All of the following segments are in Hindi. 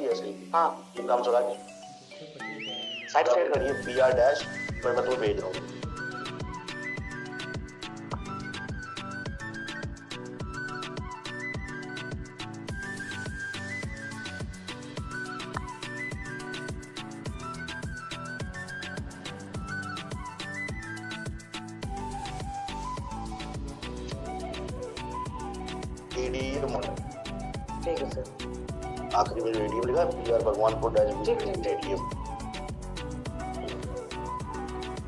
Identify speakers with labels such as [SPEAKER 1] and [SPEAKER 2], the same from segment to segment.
[SPEAKER 1] रही है ऐसे ही?
[SPEAKER 2] हाँ
[SPEAKER 1] ग्राम स्वराज साइट शेयर करिए PR डैश, मैं तुम्हें भेज रहा हूँ।
[SPEAKER 2] ठीक है सर।
[SPEAKER 1] आखिरी में जो ADM लिखा है PR भगवानपुर डैश ADM।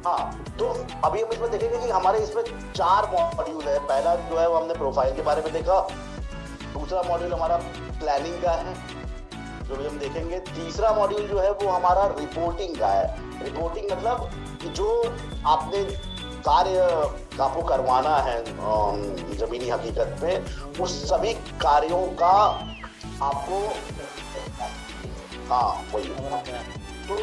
[SPEAKER 1] हाँ, तो अभी हम इसमें देखेंगे कि हमारे इसमें 4 मॉड्यूल है। पहला जो है वो हमने प्रोफाइल के बारे में देखा, दूसरा मॉड्यूल हमारा प्लानिंग का है जो भी हम देखेंगे, तीसरा मॉड्यूल जो है वो हमारा रिपोर्टिंग का है। रिपोर्टिंग मतलब कि जो आपने कार्य आपको करवाना है जमीनी हकीकत में, उस सभी कार्यों का आपको, हाँ वही, तो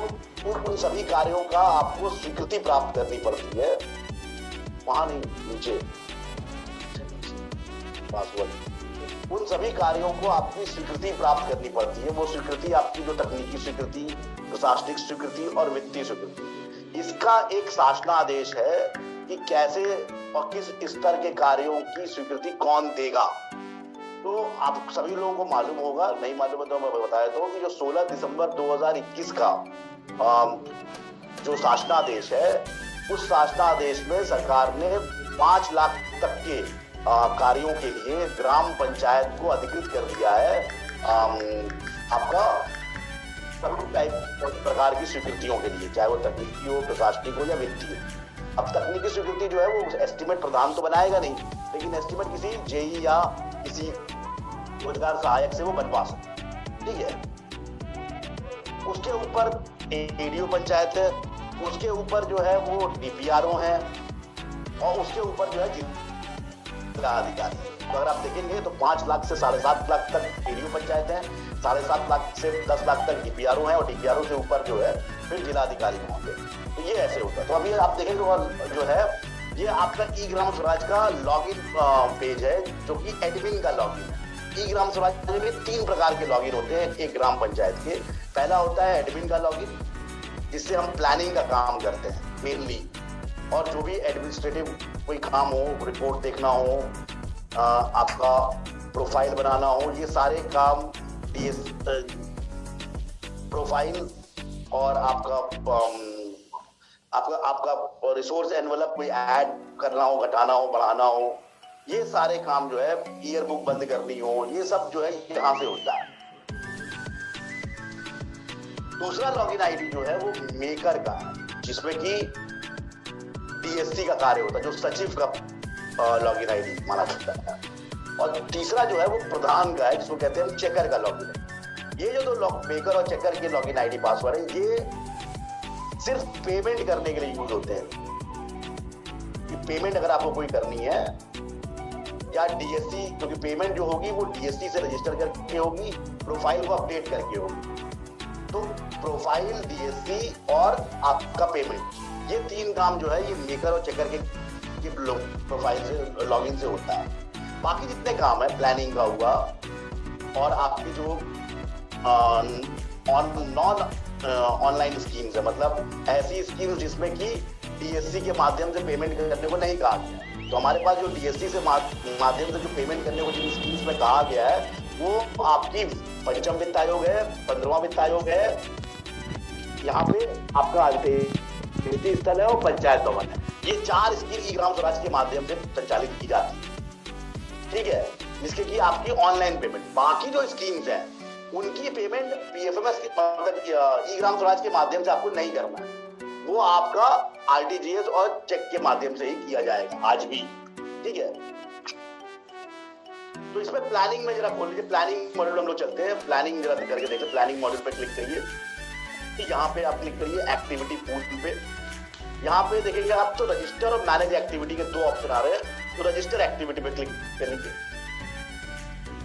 [SPEAKER 1] उन सभी कार्यों का आपको स्वीकृति प्राप्त करनी पड़ती है। वहां नहीं, नीचे उन सभी कार्यों को आपकी स्वीकृति प्राप्त करनी पड़ती है। वो स्वीकृति आपकी जो तकनीकी स्वीकृति, प्रशासनिक स्वीकृति और वित्तीय स्वीकृति, इसका एक शासनादेश है कि कैसे और किस स्तर के कार्यों की स्वीकृति कौन देगा। तो आप सभी लोगों को मालूम होगा, नहीं मालूम है तो मैं बताया तो कि जो 16 दिसंबर 2021 का जो शासनादेश है, उस शासनादेश में सरकार ने 5 लाख तक के कार्यों के लिए ग्राम पंचायत को अधिकृत कर दिया है आपका सभी टाइप प्रकार की स्वीकृतियों के लिए, चाहे वो तकनीकी हो, प्रशासनिक हो या वित्तीय। अब तकनीकी स्वीकृति जो है वो एस्टीमेट प्रधान तो बनाएगा नहीं, लेकिन एस्टीमेट किसी जेई या किसी रोजगार सहायक से वो बनवा सकते, ठीक है। उसके ऊपर ADO पंचायत है, उसके ऊपर जो है वो DPRO है, और उसके ऊपर जो है जिला अधिकारी। तो अगर आप देखेंगे तो 5 लाख से 7.5 लाख तक ADO पंचायत है, 7.5 लाख से 10 लाख तक DPRO है, और DPRO से ऊपर जो है फिर जिला अधिकारी होंगे। तो ये ऐसे होता है। तो अभी आप देखेंगे जो है ये आपका ई ग्राम स्वराज का लॉगिन पेज है, जो कि एडमिन का लॉगिन है। ई ग्राम स्वराज में 3 प्रकार के लॉगिन होते हैं एक ग्राम पंचायत के। पहला होता है एडमिन का लॉगिन, जिससे हम प्लानिंग का काम करते हैं मेनली, और जो भी एडमिनिस्ट्रेटिव कोई काम हो, रिपोर्ट देखना हो, आपका प्रोफाइल बनाना हो, ये सारे काम प्रोफाइल और आपका रिसोर्स एनवलप कोई ऐड करना हो, घटाना हो, बढ़ाना हो, ये सारे काम जो है, ईयर बुक बंद करनी हो, ये सब जो है यहाँ से होता है। दूसरा लॉगिन आईडी जो है वो मेकर का है, जिसमें कि DSC का कार्य होता है, जो सचिव का लॉगिन आईडी माना जाता है। और तीसरा जो है वो प्रधान का है, जिसको कहते हैं हम चेकर का लॉगिन है। ये जो 2 मेकर और चेकर के लॉगिन आईडी पासवर्ड है, ये सिर्फ पेमेंट करने के लिए यूज होते हैं। कि पेमेंट अगर आपको कोई करनी है या DSC, क्योंकि पेमेंट जो होगी वो DSC से रजिस्टर करके होगी, प्रोफाइल को अपडेट करके होगी। तो प्रोफाइल, DSC और आपका पेमेंट, ये 3 काम जो है ये मेकर और चेकर के प्रोफाइल से, लॉगिन से होता है। बाकी जितने काम है, प्लानिंग का हुआ, और आपकी जो नॉन ऑनलाइन स्कीम्स है, मतलब ऐसी स्कीम्स जिसमें कि DSC के माध्यम से पेमेंट करने को नहीं कहा गया। तो हमारे पास जो DSC से माध्यम से जो पेमेंट करने को जिन स्कीम्स में कहा गया है, वो आपकी पंचम वित्त आयोग है, 15वां वित्त आयोग है, यहाँ पे आपका वित्तीय स्थल है और पंचायत भवन है। ये 4 स्कीम ई ग्राम स्वराज के माध्यम से संचालित की जाती है, ठीक है, जिसके की आपकी ऑनलाइन पेमेंट। बाकी जो स्कीम्स हैं उनकी पेमेंट PFMS की, मतलब ई ग्राम स्वराज के माध्यम से आपको नहीं करना है, वो आपका RTGS और चेक के माध्यम से ही किया जाएगा आज भी, ठीक है। तो इसमें प्लानिंग में जरा खोल लीजिए, प्लानिंग मॉड्यूल हम लोग चलते हैं, प्लानिंग जरा करके देखिए। प्लानिंग मॉड्यूल पे क्लिक करिए, तो यहाँ पे आप क्लिक करिए एक्टिविटी पूल पे। यहाँ पे देखेंगे आप तो रजिस्टर और मैनेज एक्टिविटी के 2 ऑप्शन आ रहे हैं। तो रजिस्टर एक्टिविटी पे क्लिक करेंगे।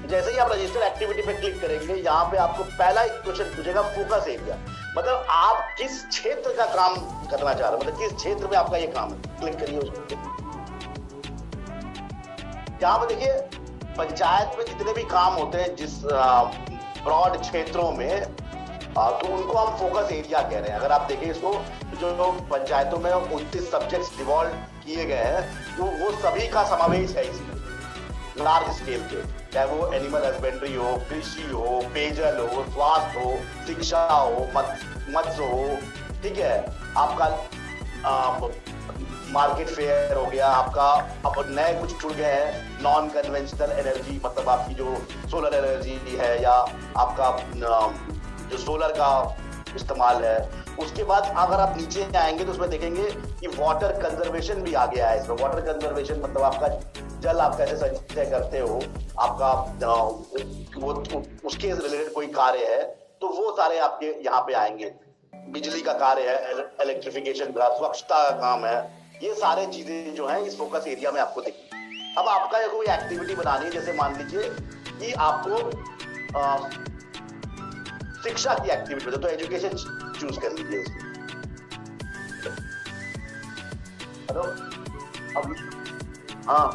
[SPEAKER 1] जैसे ही आप रजिस्टर एक्टिविटी पे क्लिक करेंगे, यहाँ पे आपको पहला एक क्वेश्चन पूछेगा, फोकस एरिया, मतलब आप किस क्षेत्र का काम करना चाह रहे हो, मतलब किस क्षेत्र में आपका ये काम है। क्लिक करिए उसको। यहाँ पे देखिए पंचायत में जितने भी काम होते हैं, जिस ब्रॉड क्षेत्रों में, तो उनको हम फोकस एरिया कह रहे हैं। अगर आप देखें इसको, जो पंचायतों में 29 सब्जेक्ट्स डिवॉल्व किए गए हैं, तो वो सभी का समावेश है इसमें लार्ज स्केल पे, चाहे वो एनिमल हस्बेंड्री हो, कृषि हो, पेयजल हो, स्वास्थ्य हो, शिक्षा हो, मत्स्य हो, ठीक है, आपका मार्केट फेयर हो गया, आपका अब नए कुछ जुड़ गए हैं नॉन कन्वेंशनल एनर्जी, मतलब आपकी जो सोलर एनर्जी है या आपका जो सोलर का इस्तेमाल है। उसके बाद अगर आप नीचे आएंगे तो उसमें देखेंगे कि वाटर कंजर्वेशन भी आ गया है इसमें। वाटर कंजर्वेशन मतलब आपका जल आप कैसे संचय करते हो, आपका वो उसके रिलेटेड कोई कार्य है तो वो सारे आपके यहाँ पे आएंगे। बिजली का कार्य है, इलेक्ट्रिफिकेशन का, स्वच्छता का काम है, ये सारे चीजें जो हैं इस फोकस एरिया में आपको दिखेंगी। अब आपका कोई एक्टिविटी बनानी है, जैसे मान लीजिए कि आपको शिक्षा की एक्टिविटी तो एजुकेशन चूज कर लीजिए इसमें। हेलो, अब हाँ,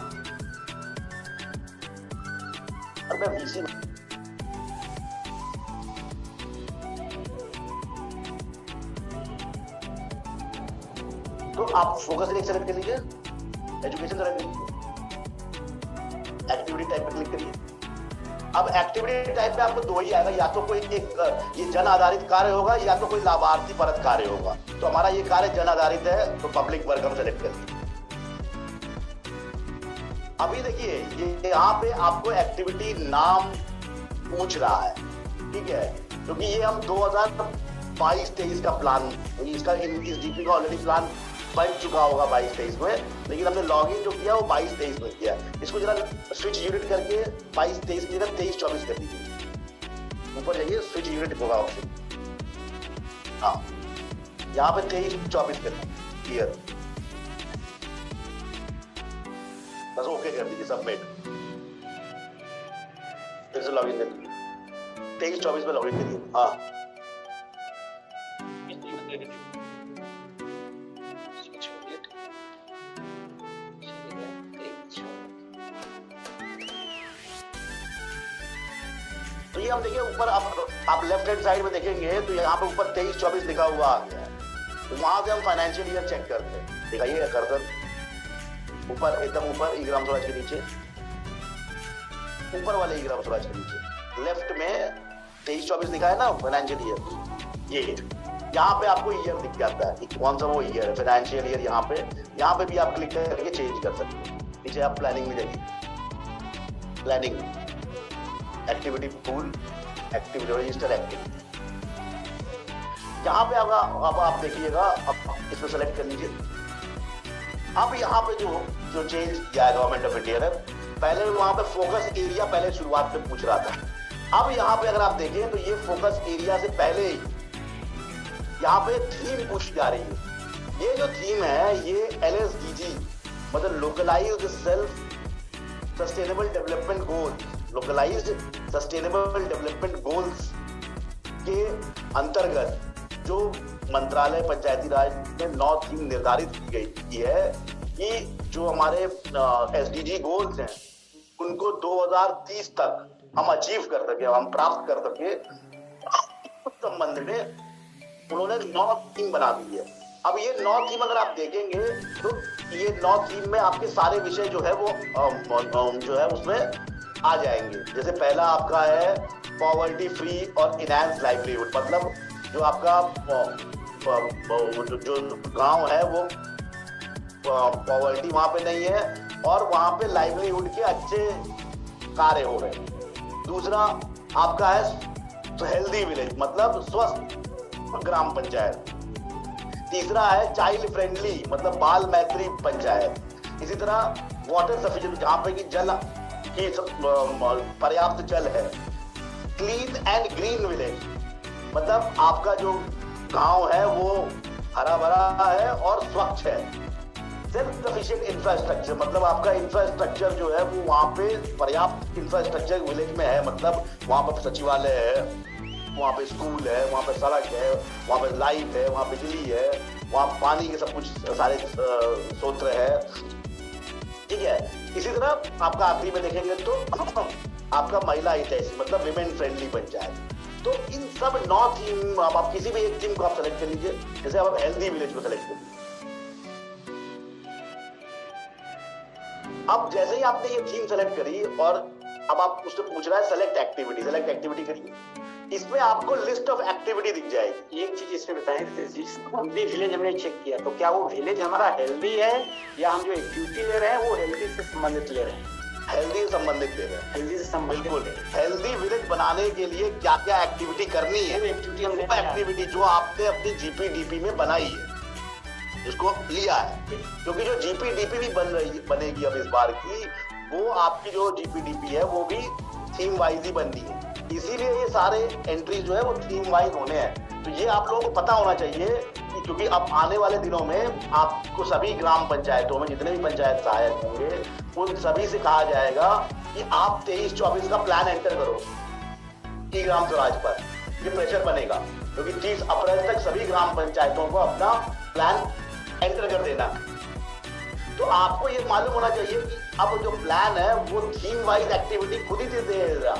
[SPEAKER 1] अब मैं वीसी तो आप फोकस एरिया सेलेक्ट कर लीजिए, एजुकेशन सेलेक्ट कीजिए, एक्टिविटी टाइप पे क्लिक करिए। अब एक्टिविटी टाइप पे आपको दो ही आएगा, या तो कोई एक ये जन आधारित कार्य होगा या तो कोई लाभार्थी परत कार्य होगा। तो हमारा ये कार्य जन आधारित है तो पब्लिक वर्क हम सेलेक्ट करेंगे। अभी देखिए ये यहाँ पे आपको एक्टिविटी नाम पूछ रहा है, ठीक है, क्योंकि ये हम 2022-23 का प्लान, इसका इस डीपी का ऑलरेडी प्लान बन चुका होगा 22-23 में, लेकिन हमने लॉगिन जो किया वो 22-23 में किया। इसको जरा स्विच यूनिट करके 22-23 की जगह 23-24 कर दीजिए। ऊपर जाइए, स्विच यूनिट होगा ऑप्शन, हाँ यहाँ पे 23-24 कर दीजिए, क्लियर, बस ओके कर दीजिए, सबमिट। फिर से लॉगिन कर दीजिए, 23-24 में लॉगिन करिए। हाँ तो ये हम देखिए ऊपर आप लेफ्ट हैंड साइड में देखेंगे तो यहाँ पे ऊपर 23-24 लिखा हुआ आ गया है। तो वहां से हम फाइनेंशियल ईयर चेक करते हैं, दिखाइए कर्सर ऊपर, एकदम ऊपर ई ग्राम स्वराज के नीचे, ऊपर वाले ई ग्राम स्वराज के नीचे लेफ्ट में 23-24 लिखा है ना फाइनेंशियल ईयर। ये यहाँ पे आपको ईयर दिख जाता है कि कौन सा वो ईयर है, फाइनेंशियल ईयर। यहाँ पे भी आप क्लिक करके चेंज कर सकते हैं। नीचे आप प्लानिंग में जाइए, planning, activity pool, activity register activity, यहाँ पे अब आप देखिएगा, अब इसको सेलेक्ट कर लीजिए। अब यहाँ पे जो चेंज किया है गवर्नमेंट ऑफ इंडिया ने, पहले वहां पे फोकस एरिया पहले शुरुआत में पूछ रहा था। अब यहाँ पे अगर आप देखें तो ये फोकस एरिया से पहले ही यहाँ पे थीम पूछी जा रही है। ये जो थीम है ये LSDG मतलब localised self sustainable development goals, localised sustainable development goals के अंतर्गत जो मंत्रालय पंचायती राज में 9 थीम निर्धारित की है कि जो हमारे SDG गोल्स हैं उनको 2030 तक हम अचीव कर सके, हम प्राप्त कर सके, उस संबंध में उन्होंने 9 थीम बना दी है। अब ये 9 थीम अगर आप देखेंगे तो ये 9 थीम में आपके सारे विषय जो है वो जो है उसमें आ जाएंगे। जैसे पहला आपका है पॉवर्टी फ्री और इनहैंस लाइवलीहुड, मतलब जो आपका जो गांव है वो पॉवर्टी वहां पे नहीं है और वहां पे लाइवलीहुड के अच्छे कार्य हो रहे हैं। दूसरा आपका है हेल्दी विलेज मतलब स्वस्थ ग्राम पंचायत। तीसरा है चाइल्ड फ्रेंडली मतलब बाल मैत्री पंचायत। इसी तरह वाटर सफिशिएंट जहां पे कि जल की पर्याप्त जल है। क्लीन एंड ग्रीन विलेज मतलब आपका जो गांव है वो हरा भरा है और स्वच्छ है। सेल्फ सफिशिएंट इंफ्रास्ट्रक्चर मतलब आपका इंफ्रास्ट्रक्चर जो है वो वहां पे पर्याप्त इंफ्रास्ट्रक्चर विलेज में है, मतलब वहां पर सचिवालय है, वहां पे स्कूल है, वहां पे सड़क है, वहां पे लाइट है, वहां बिजली है, वहां पानी के सब कुछ सारे स्रोत है, ठीक है। इसी तरह आपका आखिरी में देखेंगे तो आपका महिला हितैषी मतलब विमेन फ्रेंडली पंचायत। तो इन सब 9 थीम, अब आप किसी भी एक थीम को आप सेलेक्ट कर लीजिए। जैसे आप हेल्दी विलेज को सेलेक्ट कर लीजिए। अब जैसे ही आपने ये थीम सेलेक्ट करी और अब आप उससे पूछ रहा है सेलेक्ट एक्टिविटी, सेलेक्ट एक्टिविटी करिए। इसमें आपको लिस्ट ऑफ एक्टिविटी दिख जाएगी।
[SPEAKER 2] एक चीज इसमें बताएं, हेल्दी विलेज हमने चेक किया, तो क्या वो विलेज हमारा हेल्दी है या हम जो एक्टिविटी ले रहे हैं वो हेल्दी से संबंधित ले रहे हैं?
[SPEAKER 1] हेल्दी से संबंधित ले रहे हैं।
[SPEAKER 2] हेल्दी से संबंधित,
[SPEAKER 1] बिल्कुल। हेल्दी विलेज बनाने के लिए क्या क्या एक्टिविटी करनी है,
[SPEAKER 2] एक्टिविटी हमने
[SPEAKER 1] एक्टिविटी जो आपने अपनी जीपीडीपी में बनाई है, जिसको लिया है, क्योंकि जो जीपीडीपी भी बनेगी अब इस बार की, वो आपकी जो जीपीडीपी है वो भी थीम वाइज ही बननी है। इसीलिए ये सारे एंट्री जो है वो थीम वाइज होने हैं। तो ये आप लोगों को पता होना चाहिए कि क्योंकि अब आने वाले दिनों में आपको सभी ग्राम पंचायतों में जितने भी पंचायत सहायक होंगे उन सभी से कहा जाएगा कि आप 23-24 का प्लान एंटर करो ई ग्राम स्वराज पर। ये प्रेशर बनेगा क्योंकि 30 अप्रैल तक सभी ग्राम पंचायतों को अपना प्लान एंटर कर देना। तो आपको ये मालूम होना चाहिए कि अब जो प्लान है वो थीम वाइज एक्टिविटी खुद ही दे देगा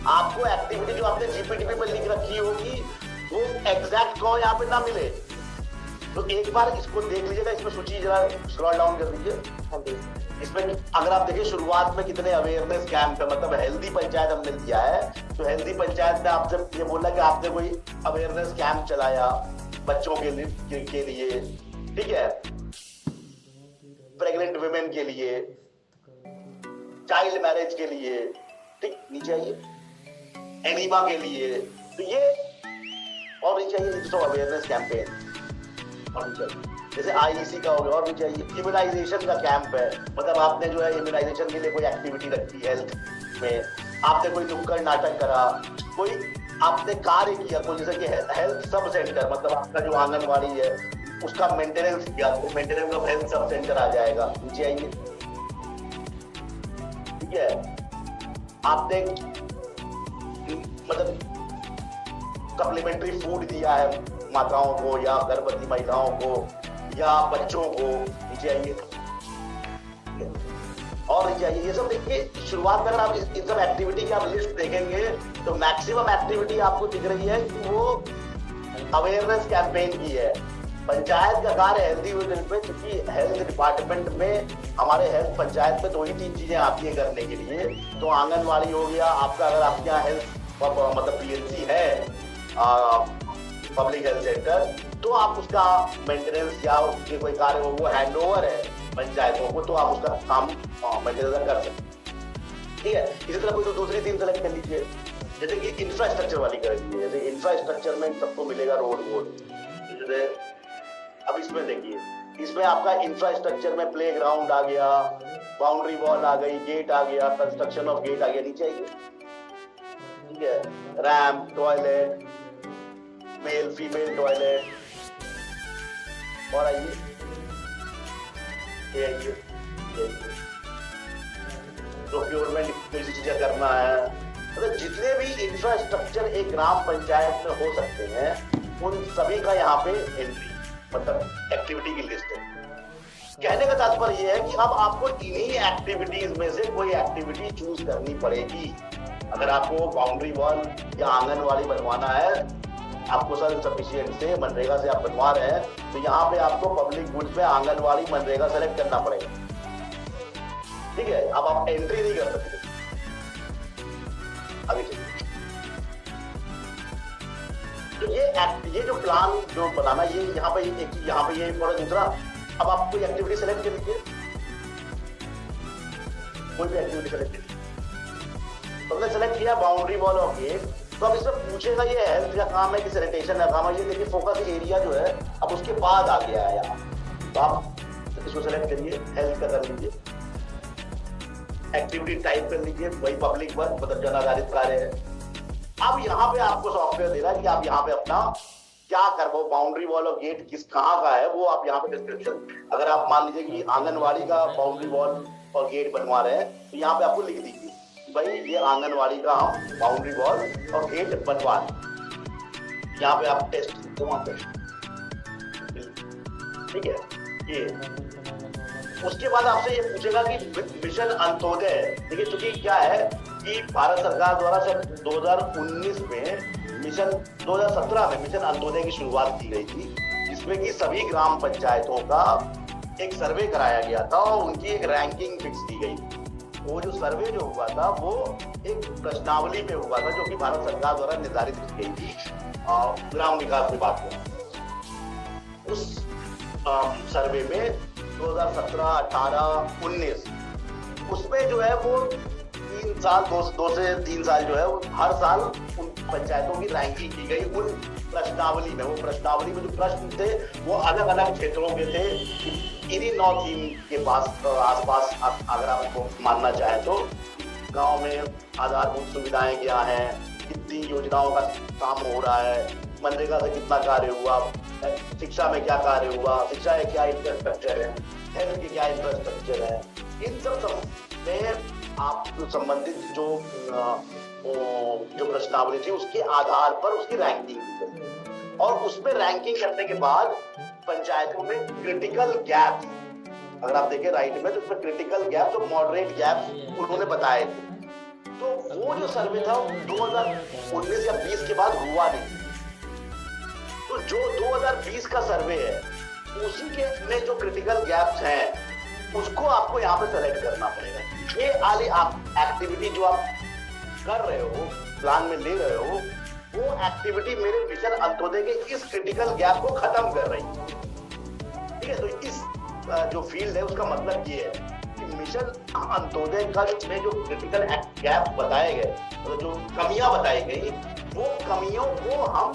[SPEAKER 1] आपको। एक्टिविटी जो आपने जीपीडीपी पर लिख रखी होगी वो एग्जैक्ट को यहाँ पे ना मिले। तो एक बार इसको देख लीजिएगा, इसमें सूची जरा स्क्रॉल डाउन कर दीजिए। इसमें अगर आप देखिए शुरुआत में कितने अवेयरनेस कैंप है, मतलब हेल्दी पंचायत हमने दिया है। तो हेल्दी पंचायत ने आपसे ये बोला कि आपने कोई अवेयरनेस कैंप चलाया बच्चों के लिए, ठीक है, प्रेग्नेंट वुमेन के लिए, चाइल्ड मैरिज के लिए, ठीक, नीचे आइए, एनीमा के लिए। तो ये और नीचे आइए, लिस्ट ऑफ अवेयरनेस कैंपेन और नीचे जैसे आईईसी का हो गया, और नीचे आइए इम्यूनाइजेशन का कैंप है, मतलब आपने जो है इम्यूनाइजेशन के लिए कोई एक्टिविटी रखी हेल्थ में, आपने कोई नुक्कड़ नाटक करा, कोई आपने कार्य किया, कोई जैसे कि हेल्थ सब सेंटर, मतलब आपका जो आंगनवाड़ी है उसका मेंटेनेंस किया, तो maintenance of health sub centre आ जाएगा। नीचे आइए, ठीक है, आपने मतलब सप्लीमेंट्री फूड दिया है माताओं को या गर्भवती महिलाओं को या बच्चों को। नीचे आइए और नीचे आइए, ये सब देखिए शुरुआत में अगर आप इन सब एक्टिविटी की आप लिस्ट देखेंगे तो मैक्सिमम एक्टिविटी आपको दिख रही है कि वो अवेयरनेस कैंपेन की है। पंचायत का कार्य हेल्दी विलेज में, क्योंकि हेल्थ डिपार्टमेंट में हमारे हेल्थ पंचायत में 2 ही 3 चीजें आती है करने के लिए। तो आंगनवाड़ी हो गया आपका, अगर आपके यहाँ हेल्थ मतलब पीएचसी है, पब्लिक हेल्थ सेंटर, तो आप उसका मेंटेनेंस या उसके कोई कार्य हो वो हैंडओवर है पंचायतों को, तो आप उसका काम मेंटेनेंस कर सकते हैं, ठीक है। इसी तरह कोई तो दूसरी थीम सेलेक्ट कर लीजिए, जैसे कि इंफ्रास्ट्रक्चर वाली कर लीजिए। जैसे इंफ्रास्ट्रक्चर में सबको मिलेगा रोड वोड, जैसे अब इसमें देखिए, इसमें आपका इंफ्रास्ट्रक्चर में प्ले ग्राउंड आ गया, बाउंड्री वॉल आ गई, गेट आ गया, कंस्ट्रक्शन ऑफ गेट आ गया। नीचे आइए, ठीक है, ramp, toilet, male female toilet, और आइए प्रोक्योरमेंट किसी चीजें करना है, मतलब जितने भी इंफ्रास्ट्रक्चर एक ग्राम पंचायत में हो सकते हैं उन सभी का यहाँ पे एंट्री, मतलब एक्टिविटी की लिस्ट है। कहने का तात्पर्य यह है कि अब आपको इन्हीं एक्टिविटीज में से कोई एक्टिविटी चूज करनी पड़ेगी। अगर आपको बाउंड्री वॉल या आंगनवाड़ी बनवाना है, आपको सेल्फ सफिशिएंट से मनरेगा से आप बनवा रहे हैं, तो यहाँ पे आपको पब्लिक गुड्स में आंगनवाड़ी मनरेगा सेलेक्ट करना पड़ेगा, ठीक है। अब आप एंट्री नहीं कर सकते। आगे चलिए, तो ये जो प्लान जो बनाना, ये यहाँ पे एक चीज यहाँ पे ये इम्पोर्टेंट। दूसरा, अब आप कोई एक्टिविटी सेलेक्ट कर लीजिए, कोई भी एक्टिविटी सेलेक्ट कीजिए। तो हमने सेलेक्ट किया बाउंड्री वॉल और गेट, तो अब इसमें पूछेगा ये हेल्थ का काम है कि सैनिटेशन का काम है। ये देखिए फोकस एरिया जो है अब उसके बाद आ गया है यहाँ, तो आप इसको सेलेक्ट करिए, हेल्थ का कर लीजिए, एक्टिविटी टाइप कर लीजिए, वही पब्लिक वर्क मतलब जन आधारित कार्य है। अब यहाँ पे आपको सॉफ्टवेयर दे रहा है कि आप यहाँ पे अपना क्या करवाओ, बाउंड्री वॉल और गेट किस कहाँ का है वो आप यहाँ पे डिस्क्रिप्शन, अगर आप मान लीजिए कि आंगनवाड़ी का बाउंड्री वॉल और गेट बनवा रहे हैं तो यहाँ पे आपको लिख दीजिए भाई ये आंगनवाड़ी का हम बाउंड्री वॉल और गेट बनवा रहे हैं। यहाँ पे आप टेस्ट ठीक है। ये उसके बाद आपसे ये पूछेगा कि मिशन अंत्योदय, देखिए चूंकि क्या है कि भारत सरकार द्वारा जब 2019 में मिशन 2017 में मिशन अंत्योदय की शुरुआत की गई थी, जिसमें कि सभी ग्राम पंचायतों का एक सर्वे कराया गया था और उनकी एक रैंकिंग फिक्स की गई थी। वो जो सर्वे जो हुआ था वो एक प्रश्नावली पे हुआ था, जो कि भारत सरकार द्वारा निर्धारित की गई थी ग्राम विकास विभाग को। उस सर्वे में 2017, 18, 19 उसमें जो है वो 3 साल 2 से 3 साल जो है वो हर साल उन पंचायतों की रैंकिंग की गई उन प्रश्नावली में। वो प्रश्नावली में जो प्रश्न थे वो अलग अलग क्षेत्रों के थे। इन्हीं 9 थीम के आसपास अगर आपको मानना चाहे तो गांव में आधारभूत सुविधाएं क्या हैं, कितनी योजनाओं का काम हो रहा है, मनरेगा से कितना कार्य हुआ, शिक्षा में क्या कार्य हुआ, शिक्षा में क्या इंफ्रास्ट्रक्चर है, हेल्थ की क्या इंफ्रास्ट्रक्चर है। इन सब में आप संबंधित जो प्रश्नावली थी उसके आधार पर उसकी रैंकिंग की गई और उसमें रैंकिंग करने के बाद पंचायतों में क्रिटिकल गैप, अगर आप देखें राइट में तो उसमें क्रिटिकल गैप और मॉडरेट गैप उन्होंने बताए थे। तो वो जो सर्वे था 2019 या 20 के बाद हुआ नहीं। तो जो 2020 का सर्वे है उसी के में जो क्रिटिकल गैप्स हैं उसको आपको यहाँ पे सेलेक्ट करना पड़ेगा। ये वाली आप एक्टिविटी जो आप कर रहे हो, प्लान में ले रहे हो, वो एक्टिविटी मेरे मिशन अंत्योदय के इस क्रिटिकल गैप को खत्म कर रही है। ठीक है, तो इस जो फील्ड है उसका मतलब ये है कि मिशन अंत्योदय का जो क्रिटिकल गैप बताए गए, तो जो कमियां बताई गई, वो कमियों को हम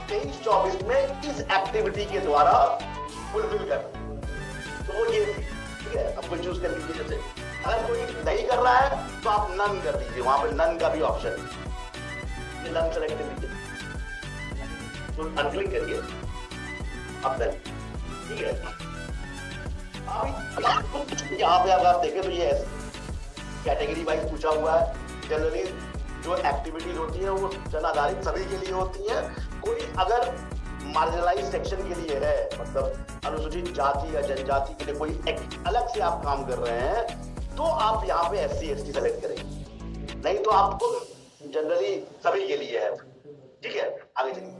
[SPEAKER 1] 23-24 में इस एक्टिविटी के द्वारा फुलफिल कर। तो वो ये ठीक है, आपको चूज कर लीजिए। जैसे अगर कोई नहीं कर रहा है तो आप नन कर दीजिए, वहां पे नन का भी ऑप्शन है, नन सेलेक्ट कर लीजिए, तो अनक्लिक करिए अब तक। ठीक है, अभी यहाँ पे अगर आप देखें तो ये कैटेगरी वाइज पूछा हुआ है। जनरली जो एक्टिविटीज होती है वो जन आधारित सभी के लिए होती है। कोई अगर मार्जिनलाइज सेक्शन के लिए है, मतलब अनुसूचित जाति या जनजाति के लिए कोई अलग से आप काम कर रहे हैं, तो आप यहाँ पे SC ST सेलेक्ट करेंगे, नहीं तो आपको जनरली सभी के लिए है। ठीक है, आगे चलिए,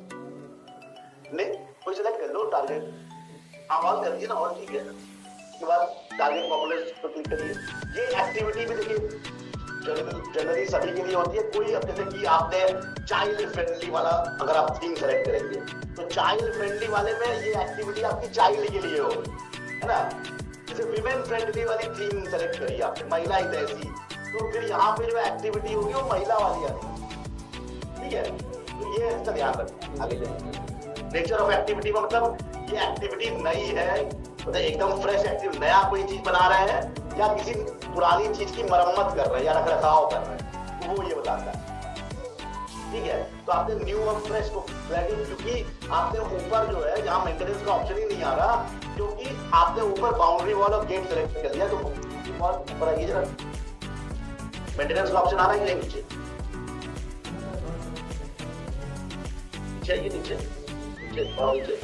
[SPEAKER 1] नहीं कोई सेलेक्ट कर लो, टारगेट आप ऑल कर दिए ना, और ठीक है। उसके बाद टारगेट पॉपुलेशन पर क्लिक करिए। ये एक्टिविटी भी देखिए जनरली सभी के लिए होती है। कोई अब जैसे कि आपने चाइल्ड फ्रेंडली वाला अगर आप थीम सेलेक्ट करेंगे तो चाइल्ड फ्रेंडली वाले में ये एक्टिविटी आपकी चाइल्ड के लिए हो, है ना। जैसे विमेन फ्रेंडली वाली थीम सेलेक्ट करिए आपने, महिला हितैषी, तो फिर यहाँ पे जो एक्टिविटी होगी वो महिला वाली आएगी। ठीक है, तो ये इसका ध्यान रखना। आगे नेचर ऑफ एक्टिविटी का मतलब ये एक्टिविटी नई है, मतलब एकदम फ्रेश एक्टिव, नया कोई चीज बना रहे हैं या किसी पुरानी चीज की मरम्मत कर रहे हैं या रखरखाव कर रहे हैं, तो वो ये बताता है। ठीक है, तो आपने न्यू और फ्रेश को, क्योंकि आपने ऊपर जो है जहाँ मेंटेनेंस का ऑप्शन ही नहीं आ रहा, क्योंकि आपने ऊपर बाउंड्री वॉल और गेट सेलेक्ट कर दिया, तो ऊपर आइए जरा, मेंटेनेंस का ऑप्शन आ रहा है नीचे, नीचे और नीचे,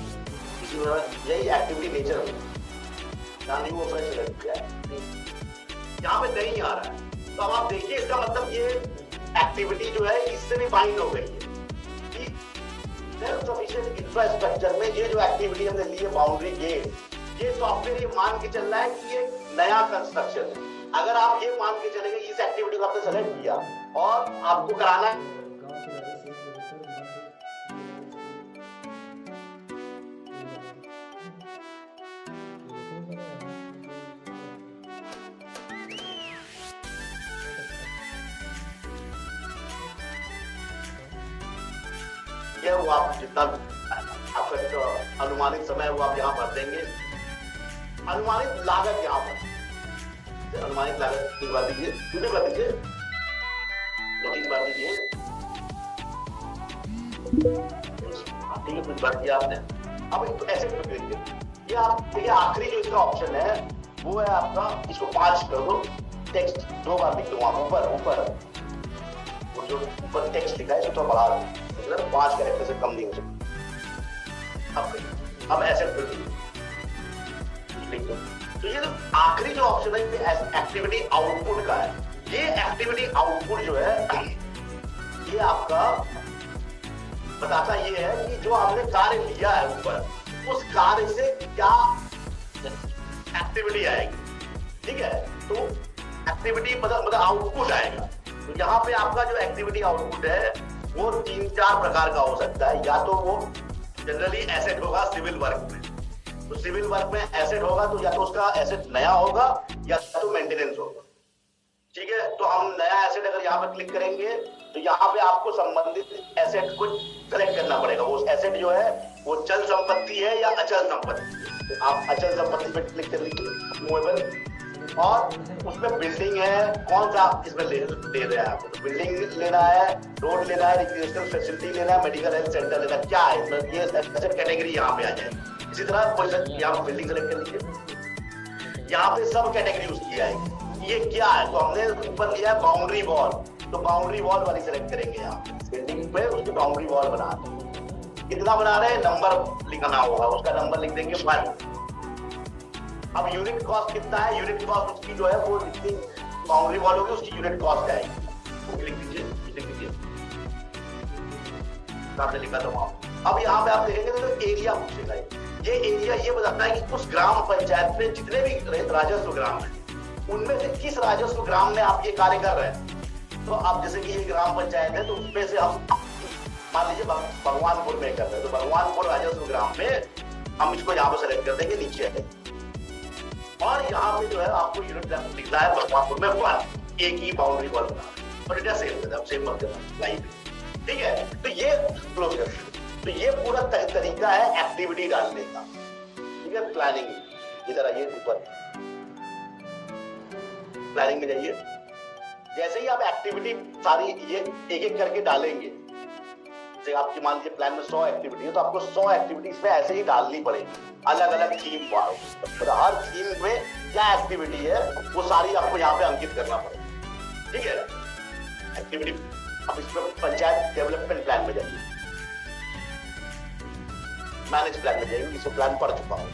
[SPEAKER 1] यही एक्टिविटी नेचर है, न्यू और फ्रेश सेलेक्ट किया है, यहाँ पे नहीं आ रहा है। तो अब आप देखिए इसका मतलब ये एक्टिविटी जो है इससे भी बाइंड हो गई है कि सेल्फ सफिशिएंट इंफ्रास्ट्रक्चर में ये जो एक्टिविटी हमने ली है बाउंड्री गेट, ये सॉफ्टवेयर ये मान के चल रहा है कि ये नया कंस्ट्रक्शन है। अगर आप ये मान के चलेंगे इस एक्टिविटी को आपने सेलेक्ट किया और आपको कराना है वो आप जितना आपका अनुमानित समय वो आप यहाँ भर देंगे। अनुमानित लागत यहाँ पर, अनुमानित लागत 3 बार दीजिए, 2 बार दीजिए, 3 बार दीजिए, ठीक है, कुछ बार दिया आपने। अब ऐसे क्लिक करिए, ये आप देखिए आखिरी जो इसका ऑप्शन है वो है आपका, इसको 5 कर दो, टेक्स्ट 2 बार लिख दो वहां ऊपर वो जो ऊपर टेक्स्ट लिखा है इसको थोड़ा बढ़ा दो, 5 कैरेक्टर से कम नहीं हो सकता। अब ऐसे लिख दो। तो ये जो आखिरी जो ऑप्शन है एक्टिविटी आउटपुट का है, ये एक्टिविटी आउटपुट जो है ये आपका बताता ये है कि जो आपने कार्य लिया है ऊपर उस कार्य से क्या एक्टिविटी आएगी। ठीक है, तो एक्टिविटी मतलब आउटपुट आएगा। तो यहाँ पे आपका जो एक्टिविटी आउटपुट है वो 3-4 प्रकार का हो सकता है। या तो वो जनरली एसेट होगा सिविल वर्क में, तो सिविल वर्क में एसेट होगा तो या तो उसका एसेट नया होगा या तो मेंटेनेंस होगा। ठीक है, तो हम नया एसेट अगर यहाँ पर क्लिक करेंगे तो यहाँ पे आपको संबंधित एसेट को सेलेक्ट करना पड़ेगा। वो एसेट जो है वो चल संपत्ति है या अचल संपत्ति। तो आप अचल संपत्ति पे क्लिक कर लीजिए, मूवेबल, और उसमें बिल्डिंग है, कौन सा इसमें ले रहे हैं आपको। तो बिल्डिंग लेना है, रोड लेना है, रिक्रिएशनल फैसिलिटी लेना है, मेडिकल हेल्थ सेंटर लेना है, क्या है इसमें, ये एसेट कैटेगरी यहाँ पे आ जाएगी। इसी तरह कोई यहाँ बिल्डिंग सेलेक्ट कर लीजिए, यहाँ पे सब कैटेगरी उसकी आएगी। ये क्या है, तो हमने ऊपर लिया है बाउंड्री वॉल, तो बाउंड्री वॉल वाली सेलेक्ट करेंगे। यहाँ बिल्डिंग पे उसकी बाउंड्री वॉल बना दें। कितना बना रहे हैं, नंबर लिखना होगा, उसका नंबर लिख देंगे 1। अब यूनिट कॉस्ट कितना है, यूनिट कॉस्ट उसकी जो है वो जितनी बाउंड्री वॉल होगी उसकी यूनिट कॉस्ट आएगी, लिख दीजिए, लिख दीजिए, आपने लिखा था वहां। अब यहाँ पे आप देखेंगे तो एरिया पूछेगा। ये एरिया ये बताता है कि उस ग्राम पंचायत में जितने भी राजस्व ग्राम है उनमें से किस राजस्व ग्राम में आप ये कार्य कर रहे हैं। तो आप जैसे कि ये ग्राम पंचायत है तो उसमें से हम मान लीजिए भगवानपुर में कर रहे हैं, तो भगवानपुर राजस्व ग्राम में हम इसको यहाँ पे सेलेक्ट कर देंगे, नीचे है। और यहाँ पे जो है आपको यूनिट लिखना है भगवानपुर में 1, एक ही बाउंड्री वॉल बना और इधर सेव करना, सेव मत करना लाइन पे। ठीक है, तो ये क्लोज कर, तो ये पूरा तरीका है एक्टिविटी डालने का। ठीक है, प्लानिंग इधर आइए, ऊपर प्लानिंग में जाइए। जैसे ही आप एक्टिविटी सारी ये एक एक करके डालेंगे, जैसे आपकी मान लीजिए प्लान में 100 एक्टिविटी है तो आपको 100 एक्टिविटी इसमें ऐसे ही डालनी पड़ेगी, अलग अलग थीम पर। हर थीम में क्या एक्टिविटी है वो सारी आपको यहाँ पे अंकित करना पड़ेगा। ठीक है, एक्टिविटी अब इसमें पंचायत डेवलपमेंट प्लान में जाइए, मैनेज प्लान में जाइए, इसको प्लान पढ़ चुका हूं।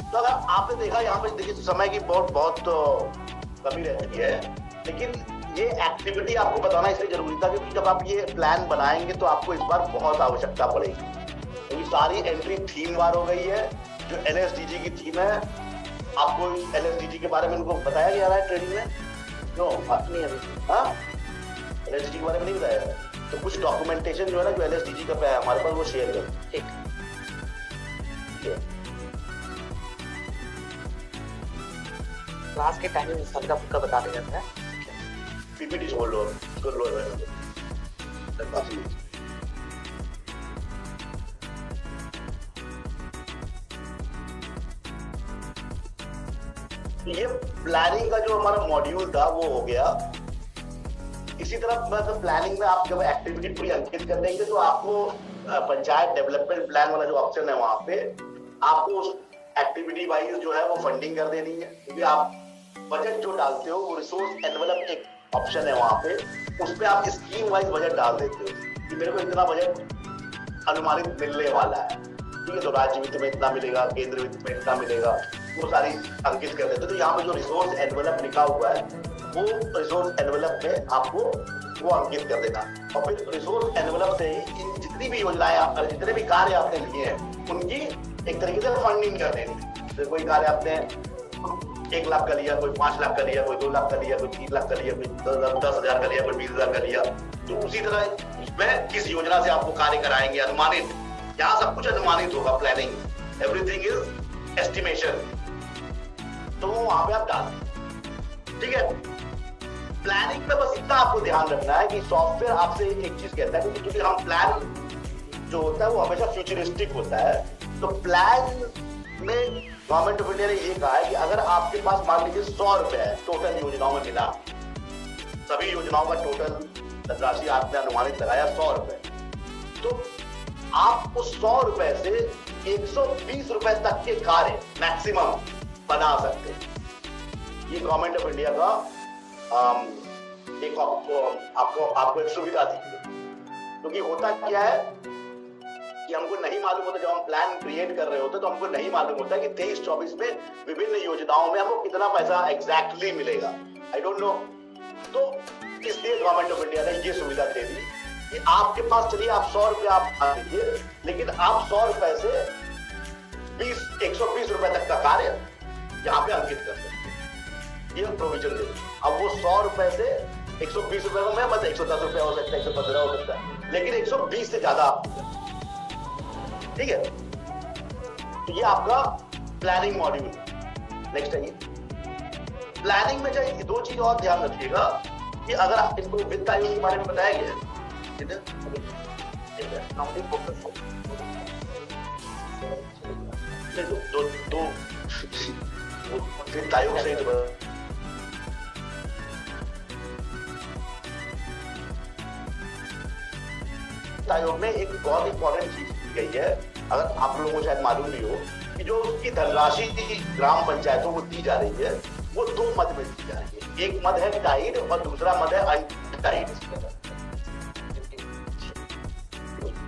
[SPEAKER 1] तो अगर आपने देखा यहाँ पे देखिए समय की बहुत कमी रहती है, लेकिन ये एक्टिविटी आपको बताना इसलिए जरूरी था क्योंकि जब आप ये प्लान बनाएंगे तो आपको इस बार बहुत आवश्यकता पड़ेगी। क्योंकि सारी एंट्री थीम वार हो गई है। जो LSDG की थीम है, आपको LSDG के बारे में उनको बताया गया है ट्रेनिंग में, क्यों नहीं अभी? हाँ, LSDG के बारे में नहीं बताया है। तो कुछ डॉक्यूमेंटेशन जो है ना जो LSDG का पे है हमारे पास, वो शेयर करें। ठीक,
[SPEAKER 2] क्लास के टाइमिंग में सबका फुक्का बता दिया जाता है।
[SPEAKER 1] पीपीटी छोड़ लो, कर लो। ये प्लानिंग का जो हमारा मॉड्यूल था वो हो गया। इसी तरह मतलब प्लानिंग में आप जब एक्टिविटी पूरी अंकित कर देंगे तो आपको पंचायत डेवलपमेंट प्लान वाला जो ऑप्शन है वहां पे आपको उस एक्टिविटी वाइज जो है वो फंडिंग कर देनी है। क्योंकि आप बजट जो डालते हो वो रिसोर्स एनवेलप एक ऑप्शन है वहां पे, उस पे आप स्कीम वाइज बजट डाल देते हो कि मेरे को इतना बजट अनुमानित मिलने वाला है। ठीक है, तो राज्य वित्त में इतना मिलेगा, केंद्र वित्त में इतना मिलेगा, वो सारी अंकित कर देते हो। तो यहाँ पे जो रिसोर्स एनवेलप लिखा हुआ है वो रिसोर्स एनवेलप में आपको वो अंकित कर देना। और फिर रिसोर्स एनवेलप से ही इन जितनी भी योजनाएं, जितने भी कार्य आपने लिए हैं उनकी एक तरीके से फंडिंग कर देनी। तो कोई कार्य आपने 1 लाख का लिया, कोई 5 लाख का लिया, कोई 2 लाख का लिया, कोई 3 लाख का लिया, कोई 10,000 का लिया, कोई 20,000 का लिया, तो उसी तरह इसमें किस योजना से आपको कार्य कराएंगे अनुमानित। यहाँ सब कुछ अनुमानित होगा, प्लानिंग, एवरीथिंग इज एस्टिमेशन। तो वहां पे आप डाल दें। ठीक है, प्लानिंग में बस इतना आपको ध्यान रखना है कि सॉफ्टवेयर आपसे एक चीज कहता है क्योंकि हम प्लान जो होता है वो हमेशा फ्यूचरिस्टिक होता है। तो प्लान में गवर्नमेंट ऑफ इंडिया ने ये कहा है कि अगर आपके पास मान लीजिए 100 रुपए है टोटल योजनाओं में मिला, सभी योजनाओं का टोटल राशि आपने अनुमानित लगाया 100 रुपए, तो आप उस 100 रुपए से 120 रुपए तक के कार्य मैक्सिमम बना सकते हैं। ये गवर्नमेंट ऑफ इंडिया का एक आपको एक सुविधा दी है। क्योंकि होता क्या है, कि हमको नहीं मालूम होता, जब हम प्लान क्रिएट कर रहे होते तो हमको नहीं मालूम होता कि 23-24 में विभिन्न योजनाओं में हमको कितना पैसा एग्जैक्टली मिलेगा, आई डोंट नो। तो इसलिए गवर्नमेंट ऑफ इंडिया ने ये सुविधा दे दी कि आपके पास, चलिए आप 100 रुपए आप दीजिए, लेकिन आप 100 रुपए से 120 रुपए तक का कार्य यहाँ पे अंकित कर सकते, ये प्रोविजन दे। अब वो 100 रुपए से 120 रुपए को मैं मतलब 110 रुपए हो सकता है, 115 हो सकता है, लेकिन 120 से ज्यादा, ठीक है। तो ये आपका प्लानिंग मॉड्यूल। नेक्स्ट है, प्लानिंग में चाहिए 2 चीज और ध्यान रखिएगा कि अगर आप इसको वित्त आयोग के बारे में बताया गया है, दो वित्त आयोग से आयोग में एक बहुत इंपॉर्टेंट चीज की गई है, अगर आप लोगों को शायद मालूम नहीं हो, कि जो उसकी धनराशि ग्राम पंचायतों को दी जा रही है वो 2 मद में दी जा रही है। एक मद है टाइड और दूसरा मद है अनटाइड।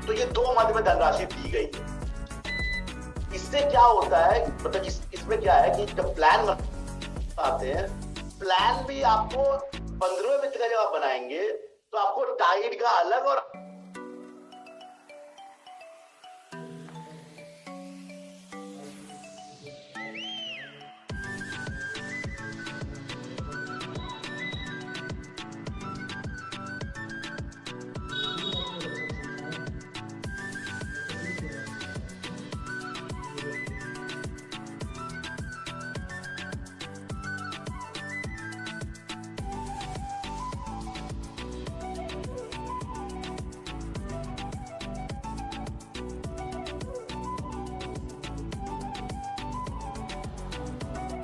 [SPEAKER 1] तो ये 2 मद में धनराशि दी गई है। इससे क्या होता है, मतलब इसमें क्या है कि जब प्लान आते हैं, प्लान भी आपको 15वें वित्त का जब आप बनाएंगे तो आपको टाइड का अलग और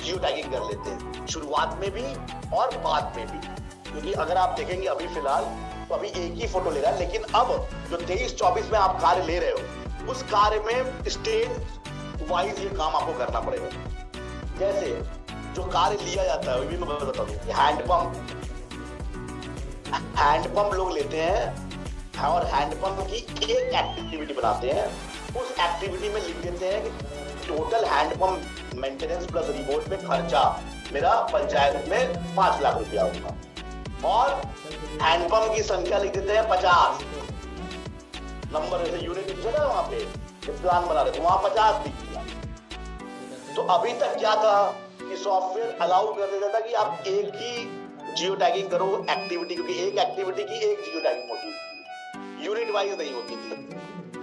[SPEAKER 1] जियो टैगिंग कर लेते हैं, शुरुआत में भी और बाद में भी। क्योंकि अगर आप देखेंगे अभी फिलहाल तो अभी एक ही फोटो ले रहा है, लेकिन अब जो 23-24 में आप कार्य ले रहे हो, उस कार्य में स्टेट वाइज ये काम आपको करना पड़ेगा। जैसे जो कार्य लिया जाता है, वो भी मैं बता दूं, हैंडपंप लोग लेते हैं और हैंडपंप की एक एक्टिविटी बनाते हैं। उस एक्टिविटी में लिख देते हैं कि total hand pump maintenance plus report में खर्चा मेरा पंचायत में 5 लाख रुपया होगा, और हैंडपंप की संख्या लिख देते हैं 50 नंबर, जैसे यूनिट है ना, वहां पे प्लान बना रहे थे वहां 50 लिख दिया। तो अभी तक क्या था कि सॉफ्टवेयर अलाउ कर देता था कि आप एक ही जियो टैगिंग करो एक्टिविटी, क्योंकि एक एक्टिविटी की एक जियो टैगिंग होती थी, यूनिट वाइज नहीं होती थी।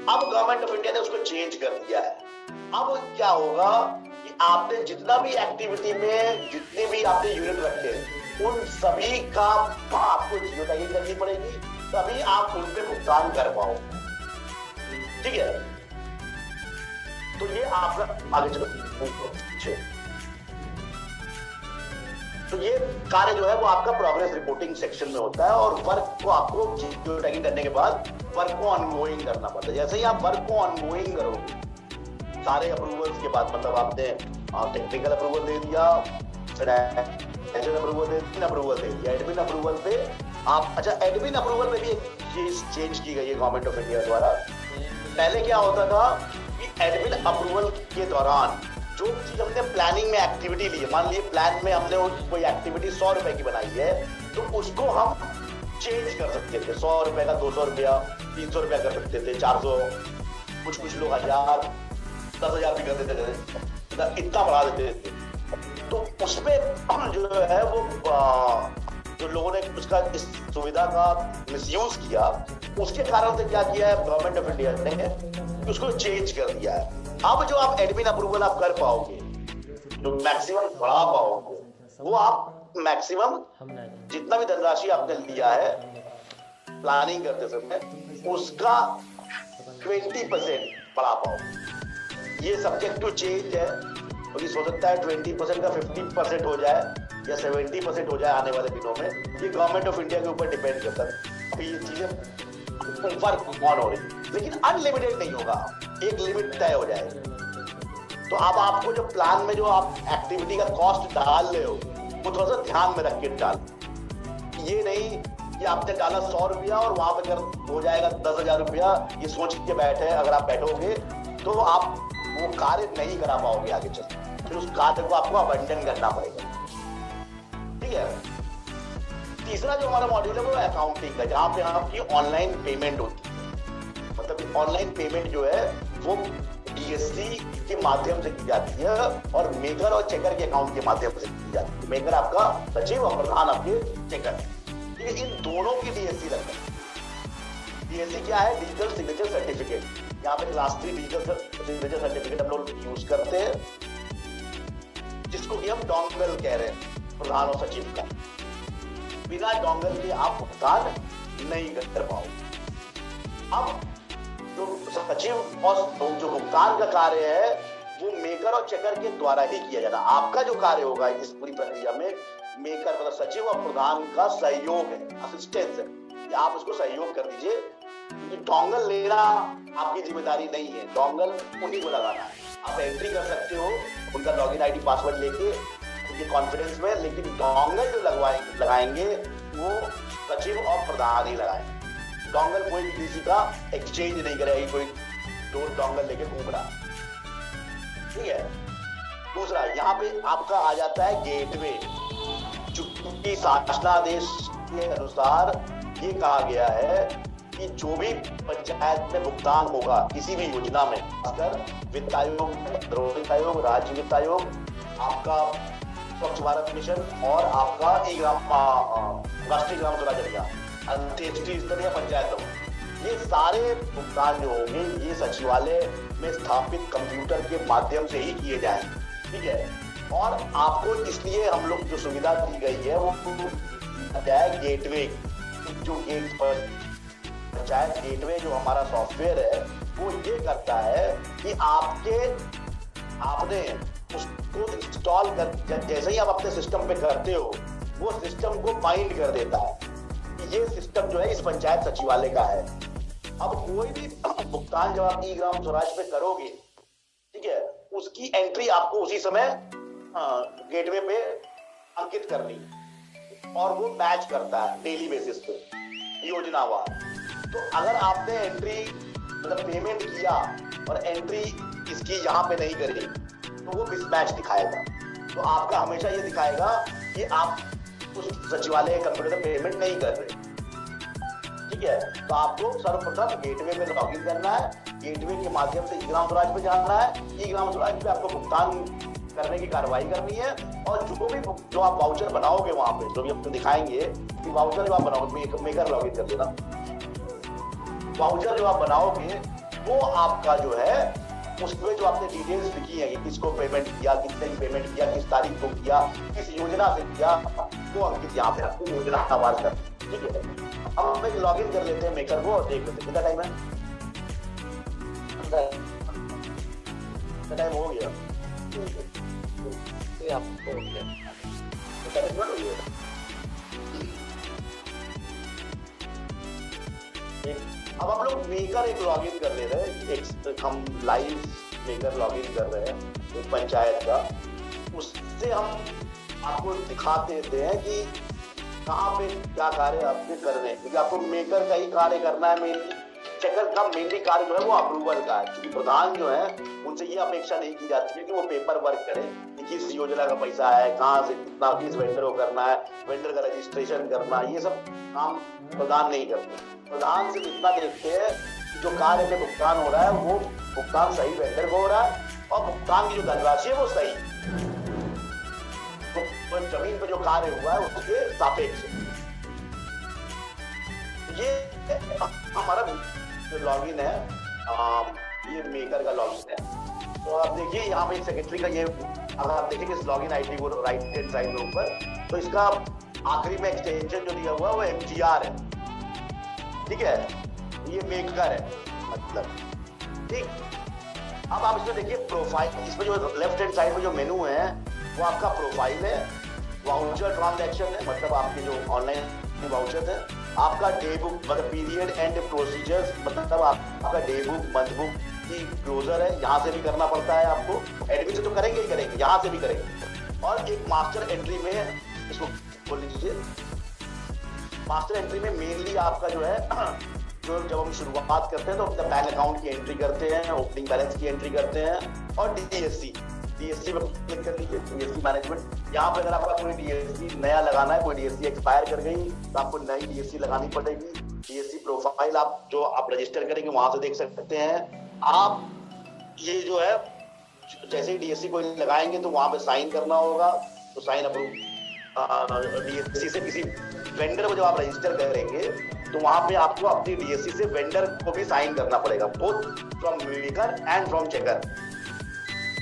[SPEAKER 1] अब गवर्नमेंट ऑफ इंडिया ने उसको चेंज कर दिया है। अब क्या होगा कि आपने जितना भी एक्टिविटी में जितने भी आपने यूनिट रखे हैं, उन सभी का आपको जियो टैगिंग करनी पड़ेगी, तभी आप उन पे भुगतान कर पाओ। ठीक है, तो ये आपका आगे चलो। तो ये कार्य जो है वो आपका प्रोग्रेस रिपोर्टिंग सेक्शन में होता है, और वर्क को आपको जियो टैगिंग करने के बाद वर्क को ऑनगोइंग करना पड़ता है। जैसे ही आप वर्क को ऑनगोइंग करोगे, सारे अप्रूवल्स के बाद, मतलब आपने टेक्निकल अप्रूवल दे दिया, अप्रूवल दे दिया, एडमिन अप्रूवल पे आप, अच्छा एडमिन अप्रूवल में भी एक चीज चेंज की गई है गवर्नमेंट ऑफ इंडिया द्वारा। पहले क्या होता था कि एडमिन अप्रूवल के दौरान जो चीज हमने प्लानिंग में एक्टिविटी ली है, मान लीजिए प्लान में हमने कोई एक्टिविटी 100 रुपए की बनाई है, तो उसको हम चेंज कर सकते थे, 100 रुपए का 200 रुपया, 300 रुपया कर सकते थे, 400, कुछ लोग 1000, 10,000 भी कर देते थे, इतना बढ़ा देते थे। तो उसमें जो है वो जो लोगों ने उसका इस सुविधा का मिसयूज किया, उसके कारण से क्या किया है गवर्नमेंट ऑफ इंडिया ने, उसको चेंज कर दिया है। अब जो आप एडमिन अप्रूवल आप कर पाओगे, जो मैक्सिमम बढ़ा पाओगे, वो आप मैक्सिमम जितना भी धनराशि आपने लिया है प्लानिंग करते समय, उसका 20% बढ़ा पाओ। ये सब्जेक्ट टू चेंज है, क्योंकि हो सकता है 20% का 50% हो जाए या 70% हो जाए आने वाले दिनों में। ये गवर्नमेंट ऑफ इंडिया के ऊपर डिपेंड करता है। अभी ये चीजें वर्क ऑन हो रही, लेकिन अनलिमिटेड नहीं होगा, एक लिमिट तय हो जाएगी। तो अब आपको जो प्लान में जो आप एक्टिविटी का कॉस्ट डाल रहे हो, वो थोड़ा सा ध्यान में रख के डाल। ये नहीं कि आपने डाला 100 रुपया और वहां पे अगर हो जाएगा 10,000 रुपया, ये सोच के बैठे, अगर आप बैठोगे तो आप वो कार्य नहीं करा पाओगे आगे चल, फिर उस कार्य को आपको अबंडन करना पड़ेगा। ठीक है। तीसरा जो हमारा मॉड्यूल है वो अकाउंटिंग का, जहाँ पे आपकी ऑनलाइन पेमेंट होती है। मतलब ऑनलाइन पेमेंट जो है वो डीएससी के माध्यम से की जाती है और मेकर और चेकर के अकाउंट के माध्यम से की जाती है। मेकर आपका सचिव और प्रधान आपके चेकर। ठीक है, इन दोनों की डीएससी लगता है। डीएससी क्या है? Digital signature certificate. यहाँ पे क्लास 3 डिजिटल सिग्नेचर सर्टिफिकेट हम लोग यूज करते हैं, जिसको कि हम डोंगल कह रहे हैं, प्रधान और सचिव का। बिना डोंगल के आप भुगतान नहीं कर पाओगे। अब जो सचिव और जो भुगतान का कार्य है वो मेकर और चेकर के द्वारा ही किया जाता है। आपका जो कार्य होगा इस पूरी प्रक्रिया में मेकर मतलब सचिव और प्रधान का सहयोग है, असिस्टेंस है। आप उसको सहयोग कर दीजिए। डोंगल लेना आपकी जिम्मेदारी नहीं है, डोंगल उन्हीं को लगाना है। आप एंट्री कर सकते हो उनका लॉगिन आईडी पासवर्ड लेके उनके कॉन्फिडेंस में, लेकिन डोंगल जो लगाएंगे वो सचिव और प्रधान ही लगाएंगे। डोंगल कोई किसी का एक्सचेंज नहीं करेगी, कोई दो डोंगल लेके घूम रहा। ठीक है। दूसरा यहाँ पे आपका आ जाता है गेटवे। चूंकि शासनादेश के अनुसार ये कहा गया है कि जो भी पंचायत में भुगतान होगा किसी भी योजना में, अगर वित्त आयोग, वित्त आयोग, राज्य वित्त आयोग, आपका स्वच्छ भारत मिशन और आपका राष्ट्रीय ग्राम स्वराज अभियान, अंत्येष्टि स्तर या पंचायतों, ये सारे भुगतान जो होंगे ये सचिवालय में स्थापित कंप्यूटर के माध्यम से ही किए जाएंगे। ठीक है। और आपको इसलिए हम लोग जो सुविधा दी गई है वो गेटवे, जो गेट पर पंचायत गेटवे जो हमारा सॉफ्टवेयर है वो ये करता है कि आपने उसको इंस्टॉल कर, जैसे ही आप अपने सिस्टम पे करते हो वो सिस्टम को बाइंड कर देता है कि ये सिस्टम जो है इस पंचायत सचिवालय का है। अब कोई भी भुगतान जब आप ई ग्राम स्वराज पे करोगे, ठीक है, उसकी एंट्री आपको उसी समय गेटवे पे अंकित करनी और वो मैच करता है डेली बेसिस पे योजनावार। तो अगर आपने एंट्री मतलब पेमेंट किया और एंट्री इसकी यहाँ पे नहीं करी तो वो मिसमैच दिखाएगा। तो आपका हमेशा ये दिखाएगा कि आप उस सचिवालय कंप्यूटर से पेमेंट नहीं कर रहे। ठीक है। तो आपको सर्वप्रथम गेटवे में लॉगिन करना है, गेटवे के माध्यम से ई ग्राम स्वराज पे जाना है, ई ग्राम स्वराज पे आपको भुगतान करने की कार्रवाई करनी है। और जो आप वाउचर बनाओगे वहां पे, जो भी आपको दिखाएंगे कि वाउचर जो आप बनाओगे, मेकर लॉगिन कर देना, वाउचर जो आप बनाओगे वो आपका जो है उसमें जो आपने डिटेल्स लिखी है कि किसको पेमेंट किया, कितने की पेमेंट किया, किस तारीख को किया, किस योजना से किया, वो अंकित यहाँ पे आपको योजना आवाज कर। ठीक है। अब हम एक लॉगिन कर लेते हैं मेकर को और देख लेते हैं कितना टाइम है। टाइम हो गया आपको हो गया। अब हम लोग मेकर एक लॉगिन कर ले रहे हैं, एक हम लाइव मेकर लॉगिन कर रहे हैं एक पंचायत का। उससे हम आपको दिखाते देते हैं कि कहाँ पे क्या कार्य आपके करने हैं, क्योंकि आपको मेकर का ही कार्य करना है। मेनली चेकर का मेनली कार्य जो है वो अप्रूवल का है, क्योंकि प्रधान जो है उनसे ये अपेक्षा नहीं की जाती है कि वो पेपर वर्क करे कि किस योजना का पैसा है, कहाँ से कितना, किस वेंडर को करना है, वेंडर का रजिस्ट्रेशन करना, ये सब काम प्रधान नहीं करते। प्रधान से इतना देखते हैं कि जो कार्य में भुगतान हो रहा है वो भुगतान सही वेंडर को हो रहा है और भुगतान की जो धनराशि है वो सही, तो जमीन पे जो कार्य हुआ है उसके सापेक्ष। ये हमारा जो लॉगिन है ये मेकर का लॉगिन है। तो आप देखिए यहाँ पे सेक्रेटरी का ये, अगर आप देखेंगे इस लॉगिन आईडी को राइट हैंड साइड में ऊपर, तो इसका आखिरी में एक्सटेंशन जो दिया हुआ है वो MGR है। ठीक है। ये मेकर है मतलब। ठीक। अब आप इसमें देखिए प्रोफाइल, इसमें जो लेफ्ट हैंड साइड में जो मेनू है वो आपका प्रोफाइल है, वाउचर ट्रांजैक्शन है, मतलब आपके जो ऑनलाइन वाउचर है, आपका डे बुक मतलब पीरियड एंड प्रोसीजर्स, मतलब आपका डे बुक, मंथ बुक की क्लोजर है, यहाँ से भी करना पड़ता है आपको। एडमिन से तो करेंगे ही करेंगे, यहाँ से भी करेंगे। और एक मास्टर एंट्री में इसको खोल लीजिए, मास्टर एंट्री में मेनली आपका जो है जो जब हम शुरुआत करते हैं तो अपना बैंक अकाउंट की एंट्री करते हैं, ओपनिंग बैलेंस की एंट्री करते हैं और डीएससी पर क्लिक कर लीजिए। डीएससी मैनेजमेंट, यहाँ पे अगर आपका कोई डीएससी नया लगाना है, कोई डीएससी एक्सपायर कर गई तो आपको नई डीएससी लगानी पड़ेगी। डीएससी प्रोफाइल आप रजिस्टर करेंगे वहां से देख सकते हैं आप। ये जो है जैसे ही डीएससी को लगाएंगे तो वहां पे साइन करना होगा, तो साइन अप्रूव। डीएससी से किसी वेंडर को जब आप रजिस्टर करेंगे तो वहां पे आपको अपनी डीएससी से वेंडर को भी साइन करना पड़ेगा, both from maker and from checker.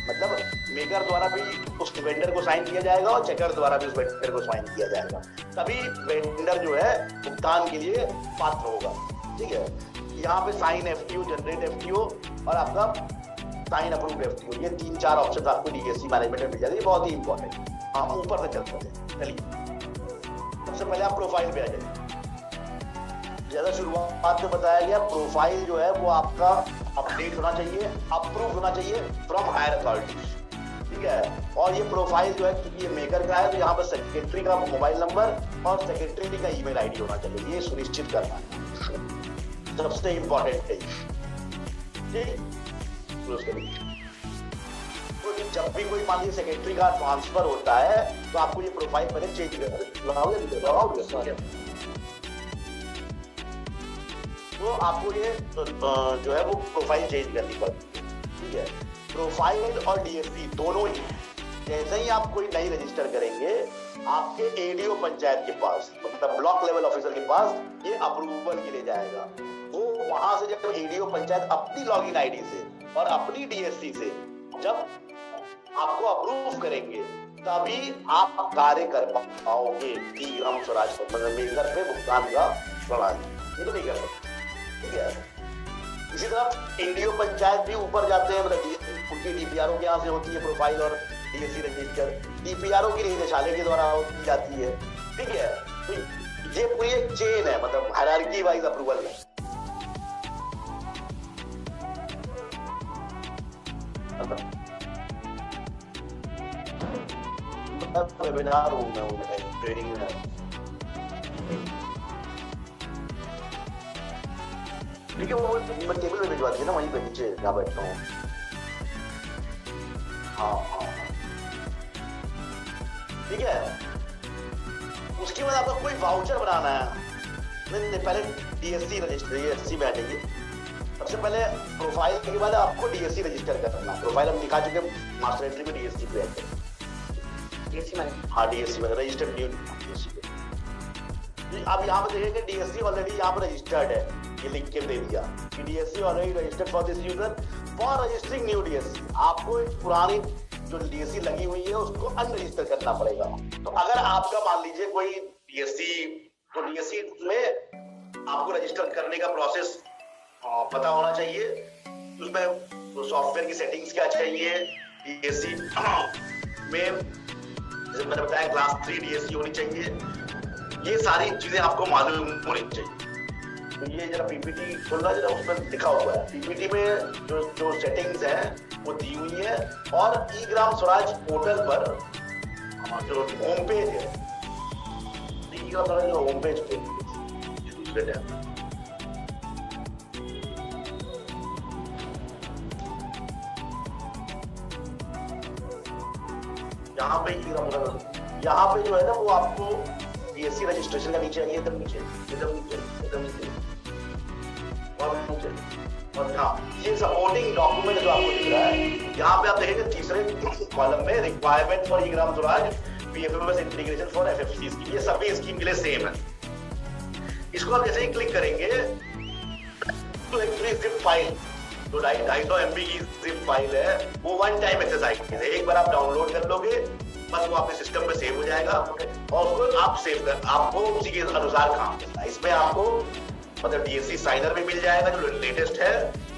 [SPEAKER 1] मतलब मेकर द्वारा भी उस वेंडर को साइन किया जाएगा और चेकर द्वारा भी उस वेंडर को साइन किया जाएगा, तभी वेंडर जो है भुगतान के लिए पात्र होगा। ठीक है, यहाँ पे साइन एफटीओ, जनरेट एफटीओ और आपका साइन अप्रूव एफटीओ, ये 3-4 ऑप्शन आपको डीएससी मैनेजमेंट में मिल जाएगी, बहुत ही इंपॉर्टेंट। आप ऊपर से चलते हैं, चलिए सबसे पहले आप प्रोफाइल पे आ जाइए। जैसा शुरुआत में बताया गया, प्रोफाइल जो है वो आपका अपडेट होना चाहिए, अप्रूव होना चाहिए फ्रॉम हायर अथॉरिटीज। ठीक है, और ये प्रोफाइल जो है क्योंकि ये मेकर का है तो यहाँ पर सेक्रेटरी का मोबाइल नंबर और सेक्रेटरी का ईमेल आईडी होना चाहिए, ये सुनिश्चित करना है, सबसे इंपॉर्टेंट है। तो जब भी कोई मान लीजिए सेक्रेटरी का ट्रांसफर होता है तो आपको ये प्रोफाइल पहले चेंज करना, तो आपको ये जो है वो प्रोफाइल चेंज करनी पड़ती है। ठीक है, प्रोफाइल और डीएससी दोनों ही जैसे ही आप कोई नई रजिस्टर करेंगे आपके एडीओ पंचायत के पास, मतलब ब्लॉक लेवल ऑफिसर के पास ये अप्रूवल के लिए जाएगा। वो वहां से जब एडीओ पंचायत अपनी लॉगिन आईडी से और अपनी डीएससी से जब आपको अप्रूव करेंगे तभी आप कार्य कर पाओगे ग्राम स्वराज मेकर पे भुगतान का प्रणाली, ये तो नहीं कर सकते। ठीक है, इसी तरह एडीओ पंचायत भी ऊपर जाते हैं, मतलब उनकी डीपीआरओ के यहाँ से होती है प्रोफाइल और डीएससी रजिस्टर, डीपीआरओ की निदेशालय के द्वारा की जाती है। ठीक है, तो ये पूरी एक चेन है, मतलब हायरार्की वाइज अप्रूवल है। वेबिनार रूम में हूँ, ट्रेनिंग में। ठीक है, वो टेबल में भिजवा दीजिए ना, वहीं पे नीचे जहाँ बैठता हूँ। हाँ, ठीक है। उसके बाद आपको कोई वाउचर बनाना है, नहीं पहले डीएससी रजिस्टर, डीएससी में आ जाइए। सबसे पहले प्रोफाइल के बाद आपको डीएससी रजिस्टर करना है। प्रोफाइल हम दिखा चुके हैं, मास्टर एंट्री में डीएससी पे आते हैं। हाँ, डीएससी में रजिस्टर्ड न्यू डीएससी पे। अब यहाँ पे देखेंगे डीएससी ऑलरेडी यहाँ पर रजिस्टर्ड है, ये लिख के दे दिया कि DSC already registered for this user for registering new DSC. आपको एक पुरानी जो डीएससी लगी हुई है उसको अनरजिस्टर करना पड़ेगा। तो अगर आपका मान लीजिए कोई डीएससी, तो डीएससी में आपको रजिस्टर करने का प्रोसेस पता होना चाहिए, उसमें सॉफ्टवेयर की सेटिंग्स क्या चाहिए, डीएससी में जैसे मैंने बताया क्लास 3 डीएससी होनी चाहिए, ये सारी चीजें आपको मालूम होनी चाहिए। तो ये जरा पीपीटी खोलना, जरा उसमें लिखा हुआ है पीपीटी में जो सेटिंग्स हैं वो दी हुई है, और ई ग्राम स्वराज पोर्टल पर जो होम पेज है, ई ग्राम स्वराज जो होम पेज पे दूसरे टैब, यहाँ पे जो है ना वो आपको डीएससी रजिस्ट्रेशन का नीचे आइए, एकदम नीचे, एकदम नीचे, एकदम नीचे, और नीचे, और हाँ ये सपोर्टिंग डॉक्यूमेंट जो आपको दिख रहा है, यहाँ पे आप देखेंगे तीसरे कॉलम में requirement for E Gram Swaraj PFMS integration for FFC scheme, ये सभी स्कीम के लिए सेम है। इसको आप जैसे ही क्लिक करेंगे तो एक जिप फाइल जो 250 MB की जिप फाइल है वो वन टाइम एक्सरसाइज है, एक बार आप डाउनलोड कर लोगे बस वो आपके सिस्टम में सेव हो जाएगा, और उसको आप सेव कर, आपको उसी के अनुसार काम करना है। इसमें आपको मतलब डीएससी साइनर भी मिल जाएगा जो लेटेस्ट है,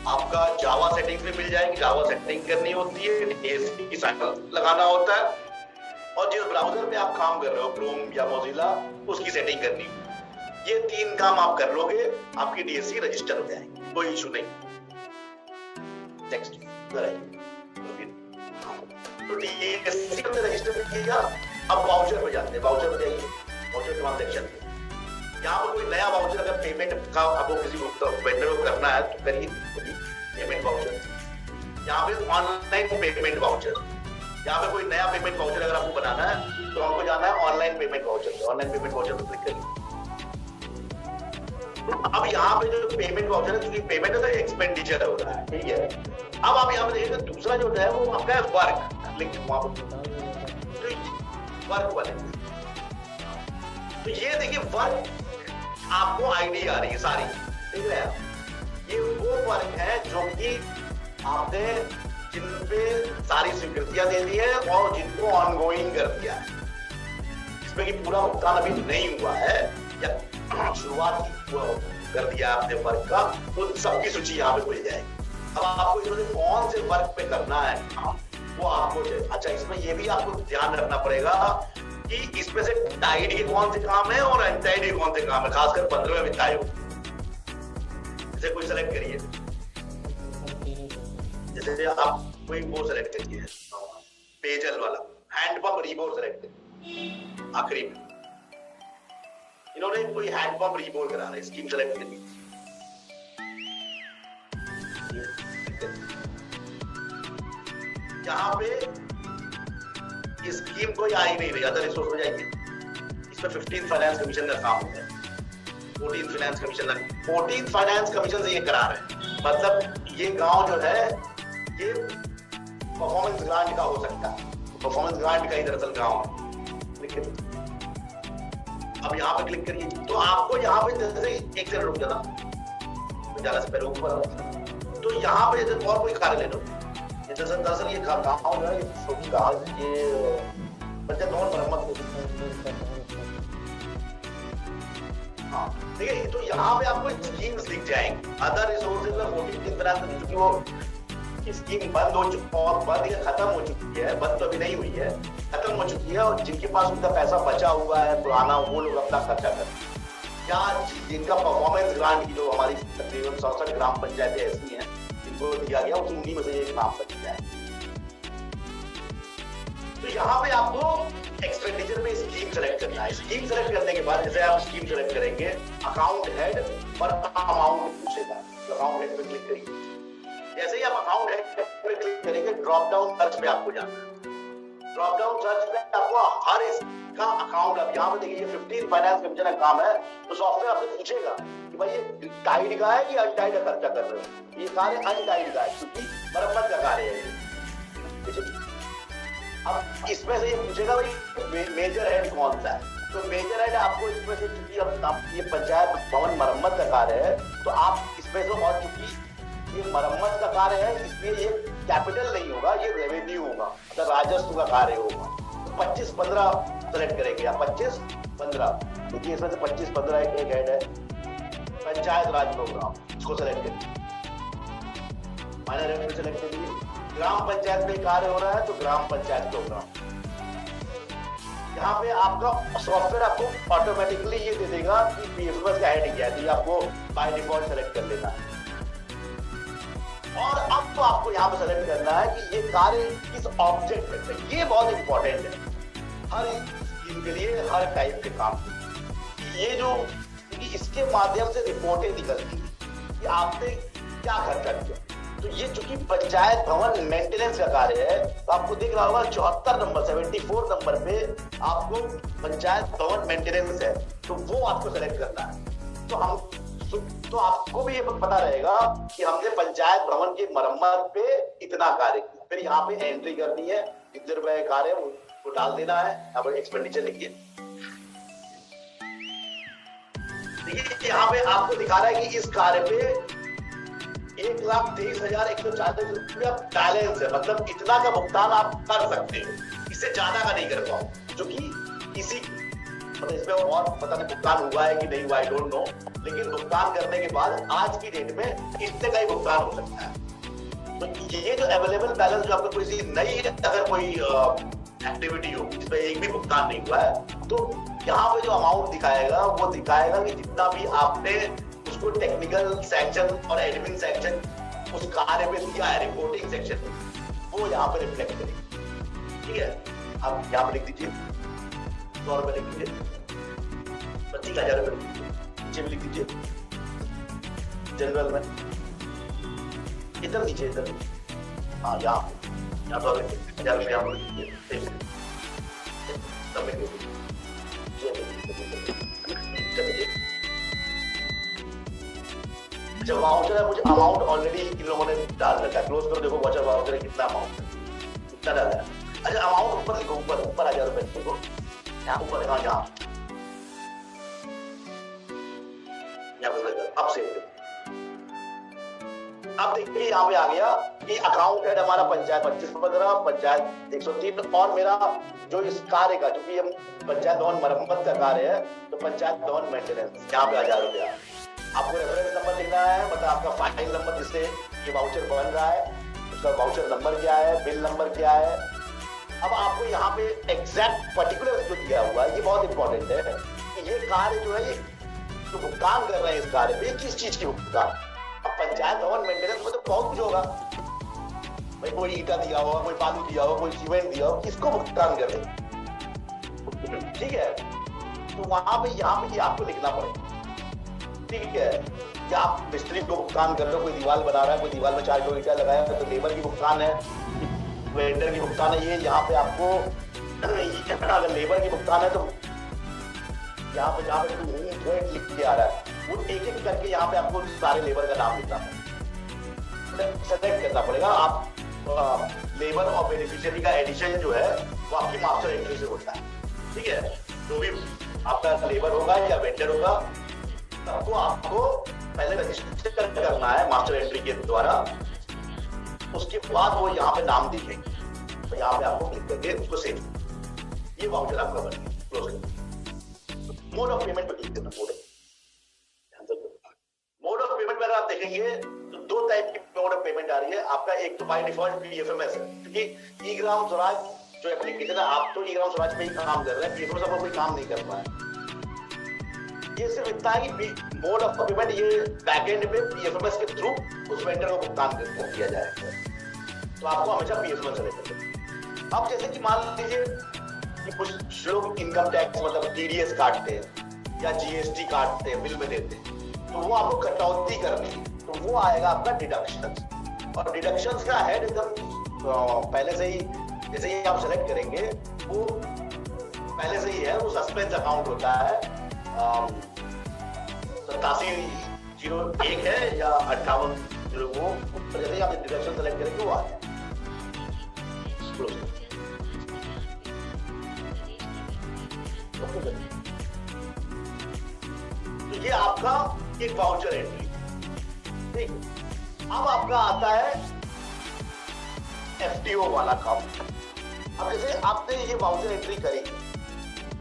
[SPEAKER 1] आपका जावा सेटिंग भी मिल जाएगी, जावा सेटिंग करनी होती है, डीएससी की साइनर लगाना होता है, और जिस ब्राउजर में आप काम कर रहे हो क्रोम या मोजिला उसकी सेटिंग करनी है। ये 3 काम आप कर लोगे, आपकी डीएससी रजिस्टर हो जाएगी, कोई इशू नहीं। नेक्स्ट तो डीएससी हमने रजिस्टर किया, अब वाउचर पे जाते हैं, वाउचर पे जाइए, वाउचर ट्रांजैक्शन पे यहाँ पर कोई नया वाउचर अगर पेमेंट का आपको किसी वेंडर को करना है तो करिए पेमेंट वाउचर। यहाँ पे ऑनलाइन पेमेंट वाउचर, यहाँ पे कोई नया पेमेंट वाउचर अगर आपको बनाना है तो आपको जाना है online payment voucher. Online payment voucher पर क्लिक करिए। अब यहाँ पे जो पेमेंट वाउचर है, क्योंकि पेमेंट है तो एक्सपेंडिचर हो रहा है, ठीक है। अब आप यहाँ पे देखिए दूसरा जो है वो आपका है वर्क, लिंक वहां पर वर्क वाले। तो ये देखिए वर्क आपको आईडी आ रही है सारी, ठीक है। ये वो वर्क है जो कि आपने जिन पे सारी स्वीकृतियां दे दी है और जिनको ऑनगोइंग कर दिया है, जिसमें कि पूरा भुगतान अभी नहीं हुआ है या शुरुआत कर दिया आपने वर्क का, तो सबकी सूची यहाँ पे खुल जाएगी। अब आपको इसमें कौन से वर्क पे करना है वो आपको, अच्छा इसमें ये भी आपको ध्यान रखना पड़ेगा कि इसमें से टाइड के कौन से काम है और अनटाइड के कौन से काम है, खासकर 15वें वित्त आयोग। जैसे कोई सेलेक्ट करिए, जैसे आप कोई वो सेलेक्ट करिए पेजल वाला, हैंडपंप रीबोर सेलेक्ट करिए। आखिरी में इन्होंने कोई हैंडपंप रीबोर करा रहा है, स्कीम सेलेक्ट करिए। यहाँ पे स्कीम कोई आ ही नहीं रही, अदर रिसोर्स में जाइए, इसमें 15 फाइनेंस कमीशन का काम है, 14 फाइनेंस कमीशन, 14 फाइनेंस कमीशन से ये करा रहे हैं। मतलब ये गांव जो है ये परफॉर्मेंस ग्रांट का हो सकता है, परफॉर्मेंस ग्रांट का ही दरअसल गांव है। अब यहाँ पे क्लिक करिए तो आपको यहाँ पे जैसे एक सेकंड रुक जाना, ज्यादा से पहले ऊपर, तो यहाँ पे जैसे और कोई कार्य ले लो, दरअसल ये गाँव है, ये पंचायत भवन मरम्मत, हाँ ठीक है। तो यहाँ पे आपको स्कीम्स दिख जाएंगे, अदर रिसोर्सेज में 14 फाइनेंस, क्योंकि वो स्कीम बंद हो चुकी और बंद या खत्म हो चुकी है, बंद तो अभी नहीं हुई है, खत्म हो चुकी है, और जिनके पास उनका पैसा बचा हुआ है पुराना, वो लोग अपना खर्चा करते हैं। या जिनका परफॉर्मेंस ग्रांट की जो हमारी तकरीबन 67 ग्राम पंचायतें ऐसी हैं जिनको दिया गया, उन्हीं में से एक नाम बच जाए। तो यहाँ पे आपको एक्सपेंडिचर में स्कीम सेलेक्ट करना है। स्कीम सेलेक्ट करने के बाद जैसे आप स्कीम सेलेक्ट करेंगे, अकाउंट हेड पर अमाउंट पूछेगा, तो अकाउंट हेड पे क्लिक करिए। जैसे ही आप अकाउंट हेड पे क्लिक करेंगे, ड्रॉप डाउन सर्च पे आपको जाना है। ड्रॉप डाउन सर्च पे आपको हर इसका अकाउंट, अब यहाँ पे देखिए 15 फाइनेंस कमीशन का काम है, तो सॉफ्टवेयर आपसे पूछेगा कि भाई ये टाइड का है कि अनटाइड का खर्चा कर रहे हो। ये कार्य अनटाइड का है क्योंकि मरम्मत का कार्य है। अब इसमें से ये पूछेगा भाई मेजर हेड कौन सा है, तो मेजर हेड आपको इसमें से, क्योंकि अब ये पंचायत भवन मरम्मत का कार्य है, तो आप इसमें से, और चूंकि ये मरम्मत का कार्य है इसलिए ये कैपिटल नहीं होगा, ये रेवेन्यू होगा, मतलब राजस्व का कार्य होगा। तो 25-15 सेलेक्ट करेंगे आप, 25-15, क्योंकि इसमें से 25-15 एक हेड है। पंचायत राज प्रोग्राम, इसको सेलेक्ट करिए, माइनर रेवेन्यू सेलेक्ट करिए। ग्राम पंचायत में कार्य हो रहा है तो ग्राम पंचायत प्रोग्राम। यहाँ पे आपका सॉफ्टवेयर आपको ऑटोमेटिकली ये दे देगा कि पीएफएस का हेड क्या है, तो आपको बाय डिफॉल्ट सेलेक्ट कर लेना है। और अब तो आपको यहाँ पे सेलेक्ट करना है कि ये कार्य किस ऑब्जेक्ट में है। ये बहुत इंपॉर्टेंट है हर स्कीम के लिए, हर टाइप के काम के लिए। ये जो, क्योंकि इसके माध्यम से रिपोर्टें निकलती है कि आपने क्या खर्चा किया। तो ये चूंकि पंचायत भवन मेंटेनेंस का कार्य है, तो आपको दिख रहा होगा 74 नंबर 74 नंबर पे आपको पंचायत भवन मेंटेनेंस है, तो वो आपको सेलेक्ट करना है। तो आपको भी ये पता रहेगा कि हमने पंचायत भवन की मरम्मत पे इतना कार्य किया। फिर यहाँ पे एंट्री करनी है, कितने रुपए का कार्य वो डाल देना है, यहाँ पर एक्सपेंडिचर लिखिए। देखिए यहाँ पे आपको दिखा रहा है कि इस कार्य पे 1,23,140 रुपया बैलेंस है, मतलब इतना का भुगतान आप कर सकते हो, इससे ज्यादा का नहीं कर पाओ, जो कि इसी मतलब इसमें और पता नहीं भुगतान हुआ है कि नहीं हुआ, आई डोंट नो, लेकिन भुगतान करने के बाद आज की डेट में इतने का ही भुगतान हो सकता है। तो ये जो अवेलेबल बैलेंस जो आपको कोई नई अगर कोई एक्टिविटी हो जिसमें एक भी भुगतान नहीं हुआ है, तो यहाँ पे जो अमाउंट दिखाएगा वो दिखाएगा कि जितना भी आपने उसको टेक्निकल सेक्शन और एडमिन सेक्शन उस कार्य में दिया है, रिपोर्टिंग सेक्शन, वो यहाँ पे रिफ्लेक्ट करेगी। ठीक है, आप यहाँ पे लिख दीजिए 100 रुपए लिख दीजिए, 25,000 रुपए लिख दीजिए। नीचे भी लिख दीजिए, जनरल में इधर नीचे, इधर हाँ यहाँ तो 1000 रुपये यहाँ लिख दीजिए। जब वाउचर है मुझे अमाउंट ऑलरेडी इन लोगों ने डाल रखा है, क्लोज करो देखो वाउचर वाउचर कितना अमाउंट है, कितना डाला है। अच्छा अमाउंट ऊपर लिखो, ऊपर 1000 रुपए लिखो यहाँ ऊपर, हाँ यहाँ अब से अब देखिए यहाँ पे आ गया कि अकाउंट हेड हमारा पंचायत 2515, पंचायत 103 और मेरा जो इस कार्य का जो कि हम पंचायत भवन मरम्मत का कार्य है तो पंचायत भवन मेंटेनेंस यहाँ पे 1000 रुपया। आपको रेफरेंस नंबर लिखना है, मतलब आपका फाइल नंबर जिससे ये वाउचर बन रहा है उसका वाउचर नंबर क्या है, बिल नंबर क्या है। अब आपको यहाँ पे एग्जैक्ट पर्टिकुलर जो दिया हुआ है ये बहुत इंपॉर्टेंट है कि ये कार्य जो है ये जो भुगतान कर रहे हैं इस कार्य पे किस चीज की भुगतान। अब पंचायत भवन मेंटेनेंस में तो बहुत कुछ होगा भाई, कोई ईटा दिया होगा, कोई बालू दिया होगा, कोई सीमेंट दिया होगा, किसको भुगतान कर रहे हैं, ठीक है। तो वहां पे यहाँ पे ये आपको लिखना पड़ेगा, ठीक है। या आप मिस्त्री को भुगतान कर रहे हो, कोई दीवार बना रहा है, कोई दीवार में 4 किलो ईटा लगाया है तो लेबर की भुगतान है, वेंडर की भुगतान है। ये यहाँ पे आपको अगर लेबर की भुगतान है तो यहाँ पे जहाँ पे लिख के आ रहा है वो एक एक करके यहाँ पे आपको सारे लेबर का नाम लिखना पड़ेगा, सेलेक्ट करना पड़ेगा। आप लेबर और बेनिफिशियरी का एडिशन जो है वो आपकी मास्टर एंट्री से होता है, ठीक है। जो भी आपका लेबर होगा या वेंडर होगा तो आपको पहले रजिस्टर करना है मास्टर एंट्री के द्वारा, उसके बाद वो यहाँ पे नाम दिखेंगे तो यहाँ पे आपको क्लिक करके उसको सेव, ये वाउचर आपका बन गया। क्लोज मोड ऑफ पेमेंट पे क्लिक करना, मोड ऑफ पेमेंट में आप देखेंगे तो 2 टाइप की मोड ऑफ पेमेंट आ रही है आपका। एक तो बाय डिफॉल्ट पीएफएमएस है, क्योंकि ई ग्राम स्वराज जो एप्लीकेशन है आप तो ई ग्राम स्वराज पे ही काम कर रहे हैं, पीएफएमएस पर कोई काम नहीं कर रहा है। ये सिर्फ इतना है कि मोड ऑफ पेमेंट ये बैकएंड पे पीएफएमएस के थ्रू उस वेंडर को भुगतान किया जाएगा, तो आपको हमेशा पीएफएमएस सेलेक्ट करना। अब जैसे कि मान लीजिए कि कुछ लोग इनकम टैक्स मतलब टीडीएस काटते हैं या जीएसटी काटते हैं, बिल में देते हैं, तो वो आपको कटौती करनी है तो वो आएगा आपका डिडक्शंस, और डिडक्शंस का हेड एकदम पहले से ही जैसे ही आप सेलेक्ट करेंगे वो पहले से ही है, वो सस्पेंस अकाउंट होता है 8701 है या 58 वो, तो जैसे ही आप डिडक्शन सेलेक्ट करेंगे वो आ जाए। तो ये आपका एक वाउचर एंट्री, ठीक। अब आपका आता है एफटीओ वाला काम। अब जैसे आपने ये वाउचर एंट्री करी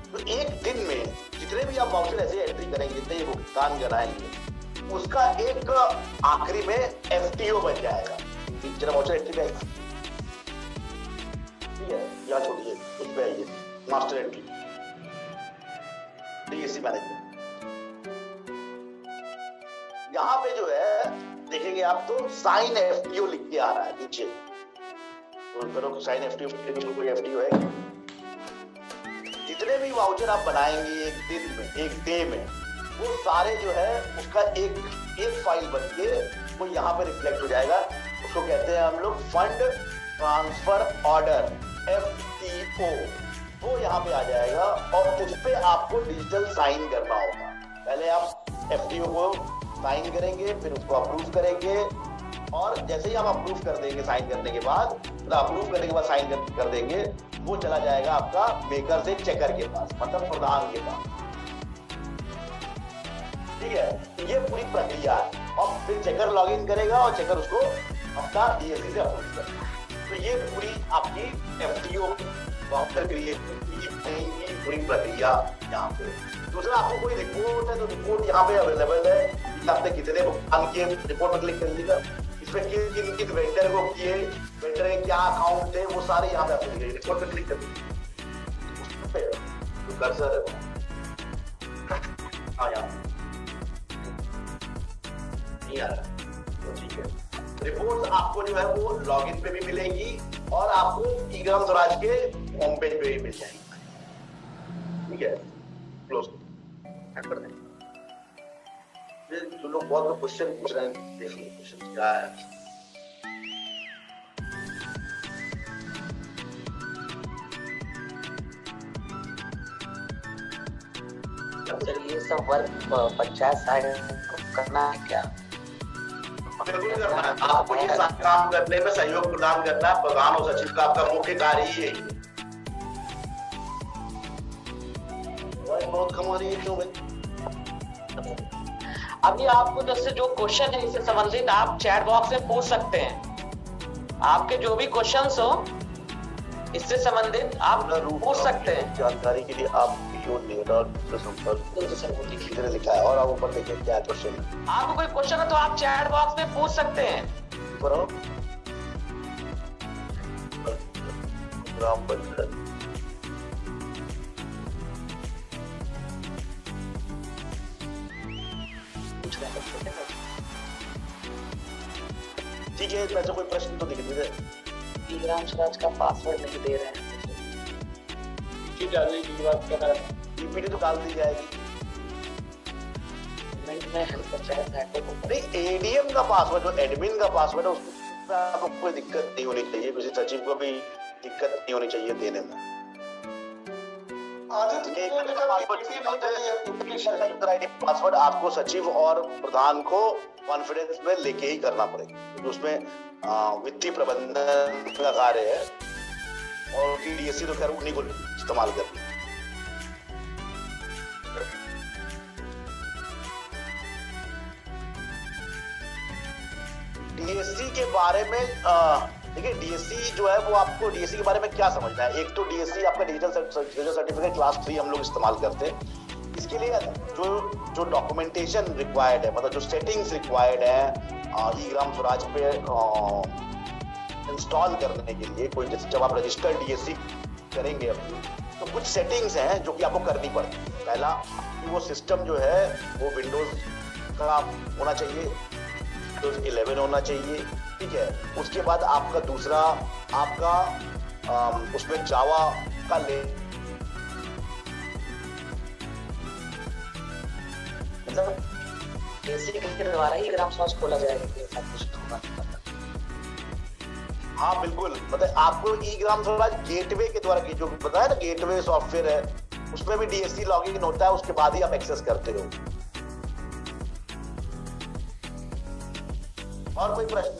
[SPEAKER 1] तो एक दिन में जितने भी आप वाउचर ऐसे एंट्री करेंगे, जितने ये भुगतान कराएंगे, उसका एक आखिरी में एफटीओ बन जाएगा। जरा वाउचर एंट्री पे आइए, ठीक है, यहाँ छोड़िए, उस पे आइए, मास्टर एंट्री, डीएससी मैनेजमेंट। यहाँ पे जो है देखेंगे आप तो साइन एफटीओ लिख के आ रहा है नीचे, तो करो साइन एफटीओ, कोई एफटीओ है। जितने भी वाउचर आप बनाएंगे एक दिन में, एक डे में, वो सारे जो है उसका एक फाइल बन के वो यहाँ पे रिफ्लेक्ट हो जाएगा। उसको कहते हैं हम लोग फंड ट्रांसफर ऑर्डर, एफटीओ, वो यहाँ पे आ जाएगा और उस पे आपको डिजिटल साइन करना होगा। पहले आप एफटीओ को साइन करेंगे, फिर उसको अप्रूव करेंगे, और जैसे ही आप अप्रूव कर देंगे साइन करने के बाद, मतलब अप्रूव करने के बाद साइन कर देंगे, वो चला जाएगा आपका मेकर से चेकर के पास, मतलब प्रधान के पास, ठीक है। तो ये पूरी प्रक्रिया है, और फिर चेकर लॉगिन करेगा और चेकर उसको अपना डीएससी से अप्रूव करेगा। तो ये पूरी आपकी एफटीओ वाउचर क्रिएट की पूरी प्रक्रिया यहाँ पे। दूसरा, आपको कोई रिपोर्ट है तो रिपोर्ट यहाँ पे अवेलेबल है, आपने कितने भुगतान किए रिपोर्ट में क्लिक कर लीजिएगा, इसमें किन किन वेंडर को किए, वेंडर के क्या अकाउंट थे, वो सारे यहाँ पे आपको दिखेंगे। रिपोर्ट में क्लिक कर दीजिए, कर्सर है हाँ यहाँ नहीं आ रहा, तो ठीक है। रिपोर्ट आपको जो है वो लॉगिन पे भी मिलेगी और आपको ई ग्राम स्वराज के होम पेज पे भी मिल जाएगी, ठीक है। क्लोज कर दें। जो लोग बहुत लोग क्वेश्चन पूछ रहे हैं, देखिए क्वेश्चन क्या है।
[SPEAKER 2] सर ये सब वर्क पंचायत साइड करना है क्या?
[SPEAKER 1] बिल्कुल करना है, आपको ये सारे काम करने में सहयोग प्रदान करना है। प्रधान और सचिव का आपका मुख्य कार्य ही है। बहुत कम हो रही है क्यों भाई?
[SPEAKER 2] अभी आपको जैसे जो क्वेश्चन है इससे संबंधित आप चैट बॉक्स में पूछ सकते हैं। आपके जो भी क्वेश्चंस हो इससे संबंधित आप पूछ सकते हैं।
[SPEAKER 1] जानकारी के लिए आप संपर्क लिखा है और आप ऊपर देखिए क्या क्वेश्चन है।
[SPEAKER 2] आपको कोई क्वेश्चन है तो आप चैट बॉक्स में पूछ सकते हैं।
[SPEAKER 1] ग्राम पंचायत ठीक है, वैसे कोई प्रश्न तो दिख नहीं रहे।
[SPEAKER 2] ई ग्राम स्वराज का पासवर्ड नहीं दे रहे हैं।
[SPEAKER 1] पीपीटी तो डाल दी जाएगी। नहीं, एडीएम का पासवर्ड जो एडमिन का पासवर्ड है उसमें आपको कोई दिक्कत नहीं होनी चाहिए, किसी सचिव को भी दिक्कत नहीं होनी चाहिए देने में। पासवर्ड आपको सचिव और प्रधान को कॉन्फिडेंस में लेके ही करना पड़ेगा। उसमें वित्तीय प्रबंधन का कार्य है और डीएससी तो खैर उन्हीं को इस्तेमाल करनी है। डीएससी के बारे में देखिए, डीएससी जो है वो आपको डीएससी के बारे में क्या समझना है। एक तो डीएससी आपका डिजिटल सर्टिफिकेट क्लास 3 हम लोग इस्तेमाल करते हैं। इसके लिए जो डॉक्यूमेंटेशन रिक्वायर्ड है, मतलब जो सेटिंग्स रिक्वायर्ड है ई ग्राम स्वराज पे इंस्टॉल करने के लिए, कोई जब आप रजिस्टर्ड डीएससी करेंगे अपनी, तो कुछ सेटिंग्स हैं जो कि आपको करनी पड़ती है। पहला कि वो सिस्टम जो है वो विंडोज का होना चाहिए, विंडोज 11 होना चाहिए, ठीक है। उसके बाद आपका दूसरा आपका उसमें जावा का
[SPEAKER 2] मतलब डीएससी के द्वारा ही ग्राम स्वराज खोला जाएगा।
[SPEAKER 1] हाँ बिल्कुल, मतलब आपको ई ग्राम स्वराज गेटवे के द्वारा, जो बताया ना गेटवे सॉफ्टवेयर है, उसमें भी डीएससी लॉगिन होता है, उसके बाद ही आप एक्सेस करते हो। और कोई प्रश्न?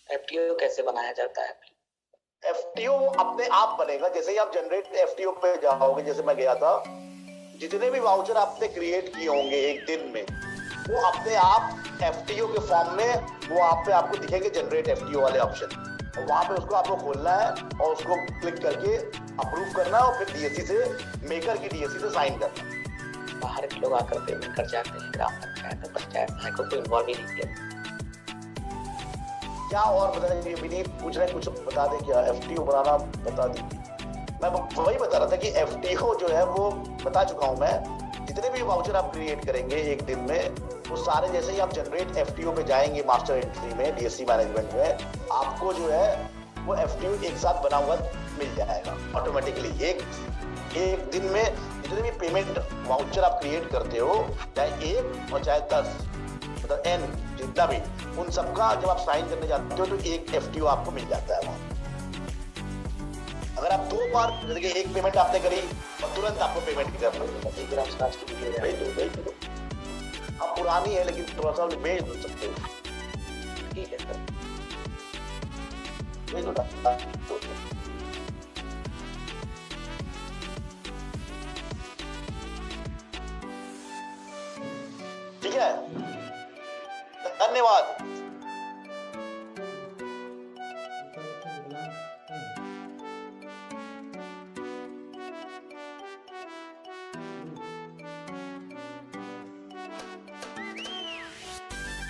[SPEAKER 2] एफटीओ कैसे बनाया जाता है?
[SPEAKER 1] एफटीओ अपने आप बनेगा, जैसे ही आप जनरेट एफटीओ पे जाओगे, जैसे मैं गया था, जितने भी वाउचर आपने क्रिएट किए होंगे एक दिन में, वो अपने आप एफटीओ के फॉर्म में वो आपको दिखेंगे, जनरेट एफटीओ वाले ऑप्शन, और वहां पे उसको आपको खोलना है और उसको क्लिक करके अप्रूव करना है और फिर डीएससी से मेकर की डीएससी से साइन करना।
[SPEAKER 2] बाहर के लोग आकर पेमेंट कर जाते हैं, ग्राम पंचायत पंचायत को कोई इन्वॉल्व ही नहीं किया।
[SPEAKER 1] क्या और बता दें, विनीत पूछ रहे कुछ बता दें, क्या एफटीओ बनाना बता दें। मैं वही बता रहा था कि एफटीओ जो है वो बता चुका हूं मैं। जितने भी वाउचर आप क्रिएट करेंगे एक दिन में, वो सारे जैसे ही आप जनरेट एफटीओ पे जाएंगे मास्टर एंट्री में, डीएससी मैनेजमेंट में, आपको जो है वो एफटीओ एक साथ बना हुआ मिल जाएगा ऑटोमेटिकली। एक दिन में जितने भी पेमेंट वाउचर आप क्रिएट करते हो, चाहे 1 और चाहे 10, मतलब n जितना भी, उन सबका जब आप साइन करने जाते हो तो एक एफटीओ आपको मिल जाता है वहां। अगर आप 2 बार, जैसे कि एक पेमेंट आपने करी और तुरंत आपको पेमेंट करना है, भेज दो। अब पुरानी है लेकिन थोड़ा सा भेज दो सकते हो, ठीक है सर, भेज दो। ठीक है, धन्यवाद।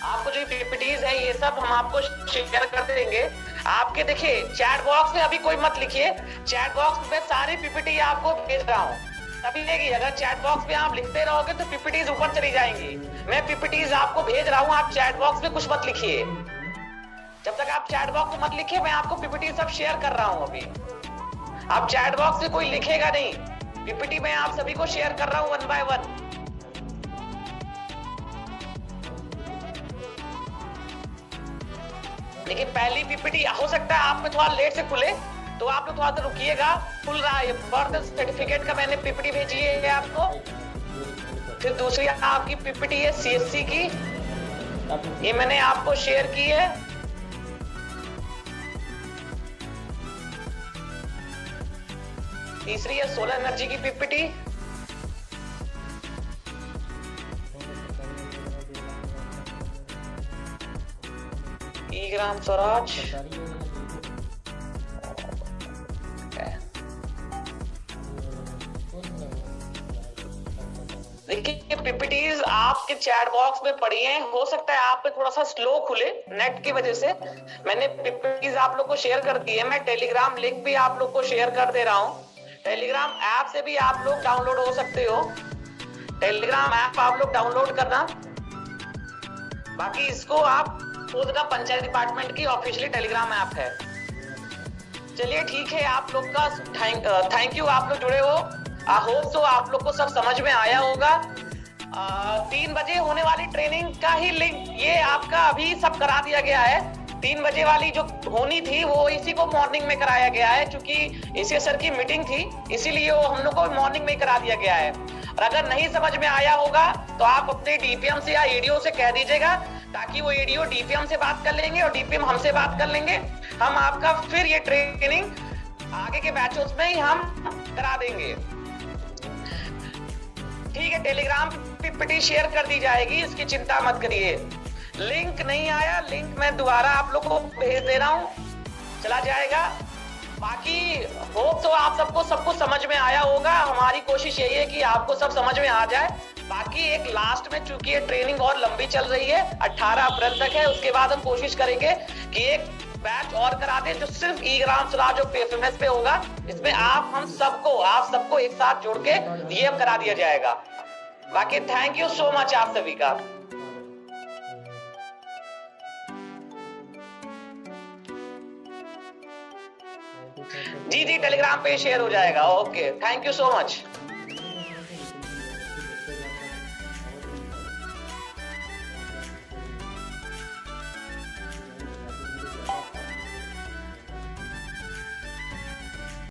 [SPEAKER 2] आपको जो पीपीटीज है ये सब हम आपको शेयर कर देंगे। आपके देखिए चैट बॉक्स में अभी कोई मत लिखिए, चैट बॉक्स में सारी पीपीटी आपको भेज रहा हूँ, तभी लेगी। अगर चैट बॉक्स में आप लिखते रहोगे तो पीपीटीज ऊपर चली जाएंगी। मैं पीपीटीज आपको भेज रहा हूँ, आप चैट बॉक्स में कुछ मत लिखिए। जब तक आप चैट बॉक्स में मत लिखिए, मैं आपको पीपीटी सब शेयर कर रहा हूँ। अभी आप चैट बॉक्स में कोई लिखेगा नहीं, पीपीटी में आप सभी को शेयर कर रहा हूँ 1 by 1। लेकिन पहली पीपीटी हो सकता है आप में थोड़ा लेट से खुले, तो आप लोग थोड़ा सा रुकिएगा। खुल रहा है, बर्थ सर्टिफिकेट का मैंने पीपीटी भेजी है आपको। फिर दूसरी आपकी पीपीटी है सीएससी की, ये मैंने आपको शेयर की है। तीसरी है सोलर एनर्जी की पीपीटी। ई ग्राम स्वराज। देखिए पीपीटीज आपके चैट बॉक्स में पड़ी हैं, हो सकता है आप पे थोड़ा सा स्लो खुले नेट की वजह से। मैंने पीपीटीज आप लोग को शेयर कर दी है। मैं टेलीग्राम लिंक भी आप लोग को शेयर कर दे रहा हूँ। टेलीग्राम ऐप से भी आप लोग डाउनलोड हो सकते हो। टेलीग्राम ऐप आप लोग डाउनलोड करना। बाकी इसको आप खोजना, पंचायत डिपार्टमेंट की ऑफिशियली टेलीग्राम ऐप है। चलिए ठीक है, आप लोग का थैंक यू, आप लोग जुड़े हो। आई होप तो आप लोग को सब समझ में आया होगा। 3 बजे होने वाली ट्रेनिंग का ही लिंक ये आपका अभी सब करा दिया गया है। 3 बजे वाली जो होनी थी वो इसी को मॉर्निंग में कराया गया है, क्योंकि इसी सर की मीटिंग थी, इसीलिए वो हम लोग को मॉर्निंग में करा दिया गया है। और अगर नहीं समझ में आया होगा तो आप अपने डीपीएम से या एडीओ से कह दीजिएगा, ताकि वो एडीओ डीपीएम से बात कर लेंगे और डीपीएम हमसे बात कर लेंगे। हम आपका फिर ये ट्रेनिंग आगे के बैचेस में ही हम करा देंगे। ठीक है, टेलीग्राम पीपीटी शेयर कर दी जाएगी, इसकी चिंता मत करिए। लिंक नहीं आया, लिंक मैं दोबारा आप लोग को भेज दे रहा हूँ, चला जाएगा। बाकी होप तो आप सबको सब कुछ समझ में आया होगा। हमारी कोशिश यही है कि आपको सब समझ में आ जाए। बाकी एक लास्ट में, चूंकि ये ट्रेनिंग और लंबी चल रही है, 18 अप्रैल तक है, उसके बाद हम कोशिश करेंगे कि एक बैच और करा दें जो सिर्फ ई ग्राम स्वराज और पीएफएमएस पे होगा। इसमें आप सबको एक साथ जोड़ के ये करा दिया जाएगा। बाकी थैंक यू सो मच आप सभी का। जी टेलीग्राम पे शेयर हो जाएगा। Okay, thank you so much.